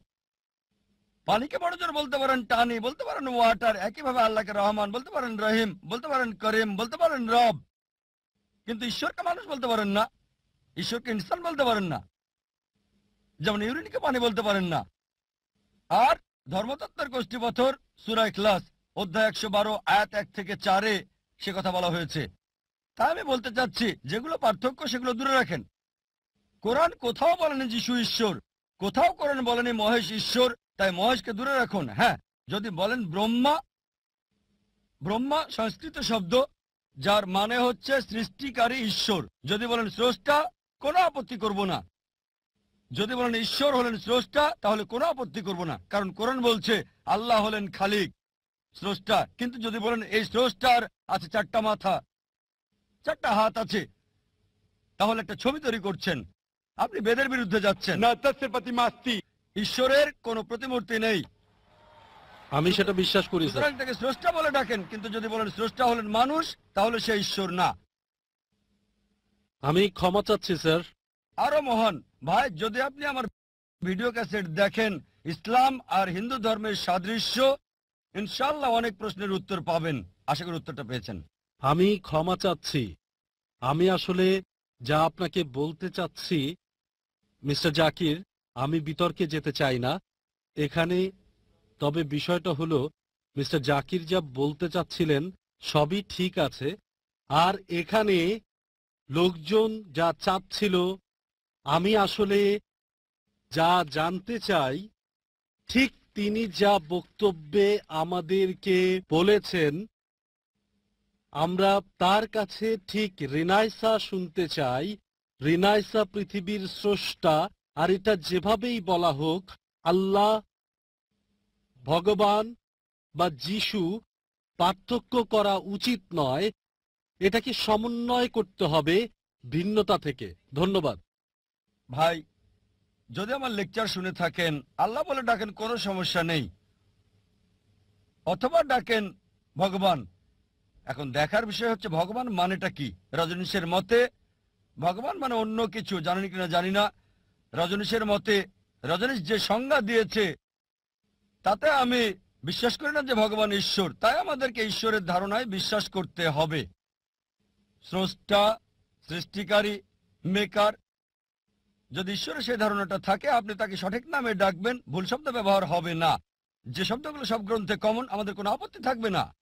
পানিকে বড় জোর বলতে পারেন টানি, বলতে পারেন ওয়াটার। একইভাবে আল্লাহকে রহমান বলতে পারেন, রহিম বলতে পারেন, করিম বলতে পারেন, রব। কিন্তু ঈশ্বরকে মানুষ বলতে পারেন না, ঈশ্বরকে ইনসান বলতে পারেন না, যেমন ইউরিনকে পানি বলতে পারেন না। আর ধর্মতত্ত্বের গোষ্ঠীপথর সূরা ইখলাস অধ্যায় 112 আয়াত 1 থেকে 4 সে কথা বলা হয়েছে। তাই আমি বলতে চাচ্ছি যেগুলো পার্থক্য সেগুলো দূরে রাখেন। কোরআন কোথাও বলেনি যিশু ঈশ্বর, কোথাও কোরআন বলেনি মহেশ ঈশ্বর, তাই মহেশকে দূরে রাখুন। হ্যাঁ, যদি বলেন ব্রহ্মা, ব্রহ্মা সংস্কৃত শব্দ যার মানে হচ্ছে সৃষ্টিকারী ঈশ্বর। যদি বলেন স্রষ্টা, কোনো আপত্তি করব না। যদি বলেন ঈশ্বর হলেন স্রষ্টা, তাহলে কোনো আপত্তি করব না, কারণ কোরআন বলছে আল্লাহ হলেন খালিক, স্রষ্টা। কিন্তু যদি বলেন এই স্রষ্টার আছে 4টা মাথা, 4টা হাত আছে, তাহলে একটা ছবি তৈরি করছেন, আপনি বেদের বিরুদ্ধে যাচ্ছেন। ঈশ্বরের কোনো প্রতিমূর্তি নেই। আমি সেটা বিশ্বাস করি স্যার। সুতরাং তাকে স্রষ্টা বলে ডাকেন, কিন্তু যদি বলেন স্রষ্টা হলেন মানুষ, তাহলে সে ঈশ্বর না। আমি ক্ষমা চাচ্ছি স্যার। আরো মহান ভাই, যদি আপনি আমার ভিডিও ক্যাসেট দেখেন, ইসলাম আর হিন্দু ধর্মের সাদৃশ্য, ইনশাআল্লাহ অনেক প্রশ্নের উত্তর পাবেন। আশা করি উত্তরটা পেয়েছেন। আমি ক্ষমা চাচ্ছি। আমি আসলে যা আপনাকে বলতে চাচ্ছি মিস্টার জাকির, আমি বিতর্কে যেতে চাই না এখানে। তবে বিষয়টা হলো মিস্টার জাকির যা বলতে চাচ্ছিলেন সবই ঠিক আছে। আর এখানে লোকজন যা চাচ্ছিল, আমি আসলে যা জানতে চাই ঠিক তিনি যা বক্তব্যে আমাদেরকে বলেছেন আমরা তার কাছে ঠিক রিনাইসা শুনতে চাই। রিনাইসা পৃথিবীর স্রষ্টা, আর এটা যেভাবেই বলা হোক, আল্লাহ, ভগবান বা যিশু, পার্থক্য করা উচিত নয়, এটাকে সমন্বয় করতে হবে ভিন্নতা থেকে। ধন্যবাদ ভাই। যদি আমার লেকচার শুনে থাকেন, আল্লাহ বলে ডাকেন, কোনো সমস্যা নেই, অথবা ডাকেন ভগবান। এখন দেখার বিষয় হচ্ছে ভগবান মানেটা কি। রজনীশের মতে ভগবান মানে অন্য কিছু, জানেন কিনা জানি না। রজনীশের মতে রজনীশ যে সংজ্ঞা দিয়েছে তাতে আমি বিশ্বাস করি না যে ভগবান ঈশ্বর, তাই আমাদেরকে ঈশ্বরের ধারণায় বিশ্বাস করতে হবে। স্রষ্টা, সৃষ্টিকারী, মেকার, যদি ঈশ্বরের সেই ধারণাটা থাকে আপনি তাকে সঠিক নামে ডাকবেন, ভুল শব্দ ব্যবহার হবে না। যে শব্দগুলো সব গ্রন্থে কমন, আমাদের কোনো আপত্তি থাকবে না।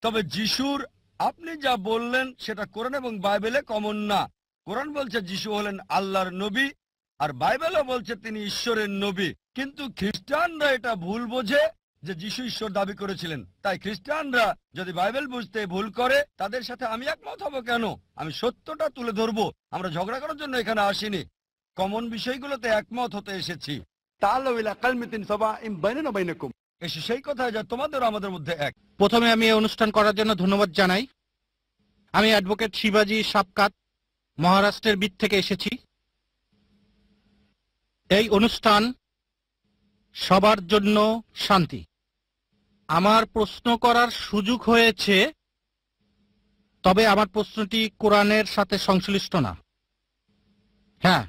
তবে যিশুর আপনি যা বললেন সেটা কোরআন এবং বাইবেলে কমন না। কোরআন বলছে যিশু হলেন আল্লাহর নবী, আর বাইবেলও বলছে তিনি ঈশ্বরের নবী। কিন্তু খ্রিস্টানরা এটা ভুল বোঝে যে যিশু ঈশ্বর দাবি করেছিলেন। তাই খ্রিস্টানরা যদি বাইবেল বুঝতে ভুল করে, তাদের সাথে আমি একমত হব কেন? আমি সত্যটা তুলে ধরবো। আমরা ঝগড়া করার জন্য এখানে আসিনি, কমন বিষয়গুলোতে একমত হতে এসেছি। تعالوا إلى كلمة سواء بيننا وبينكم এসে সেই কথা যা তোমাদের আমাদের মধ্যে এক। প্রথমে আমি এই অনুষ্ঠান করার জন্য ধন্যবাদ জানাই। আমি অ্যাডভোকেট শিবাজি সাপকাত, মহারাষ্ট্রের বিদ থেকে এসেছি। এই অনুষ্ঠান সবার জন্য শান্তি। আমার প্রশ্ন করার সুযোগ হয়েছে, তবে আমার প্রশ্নটি কোরআনের সাথে সংশ্লিষ্ট না। হ্যাঁ,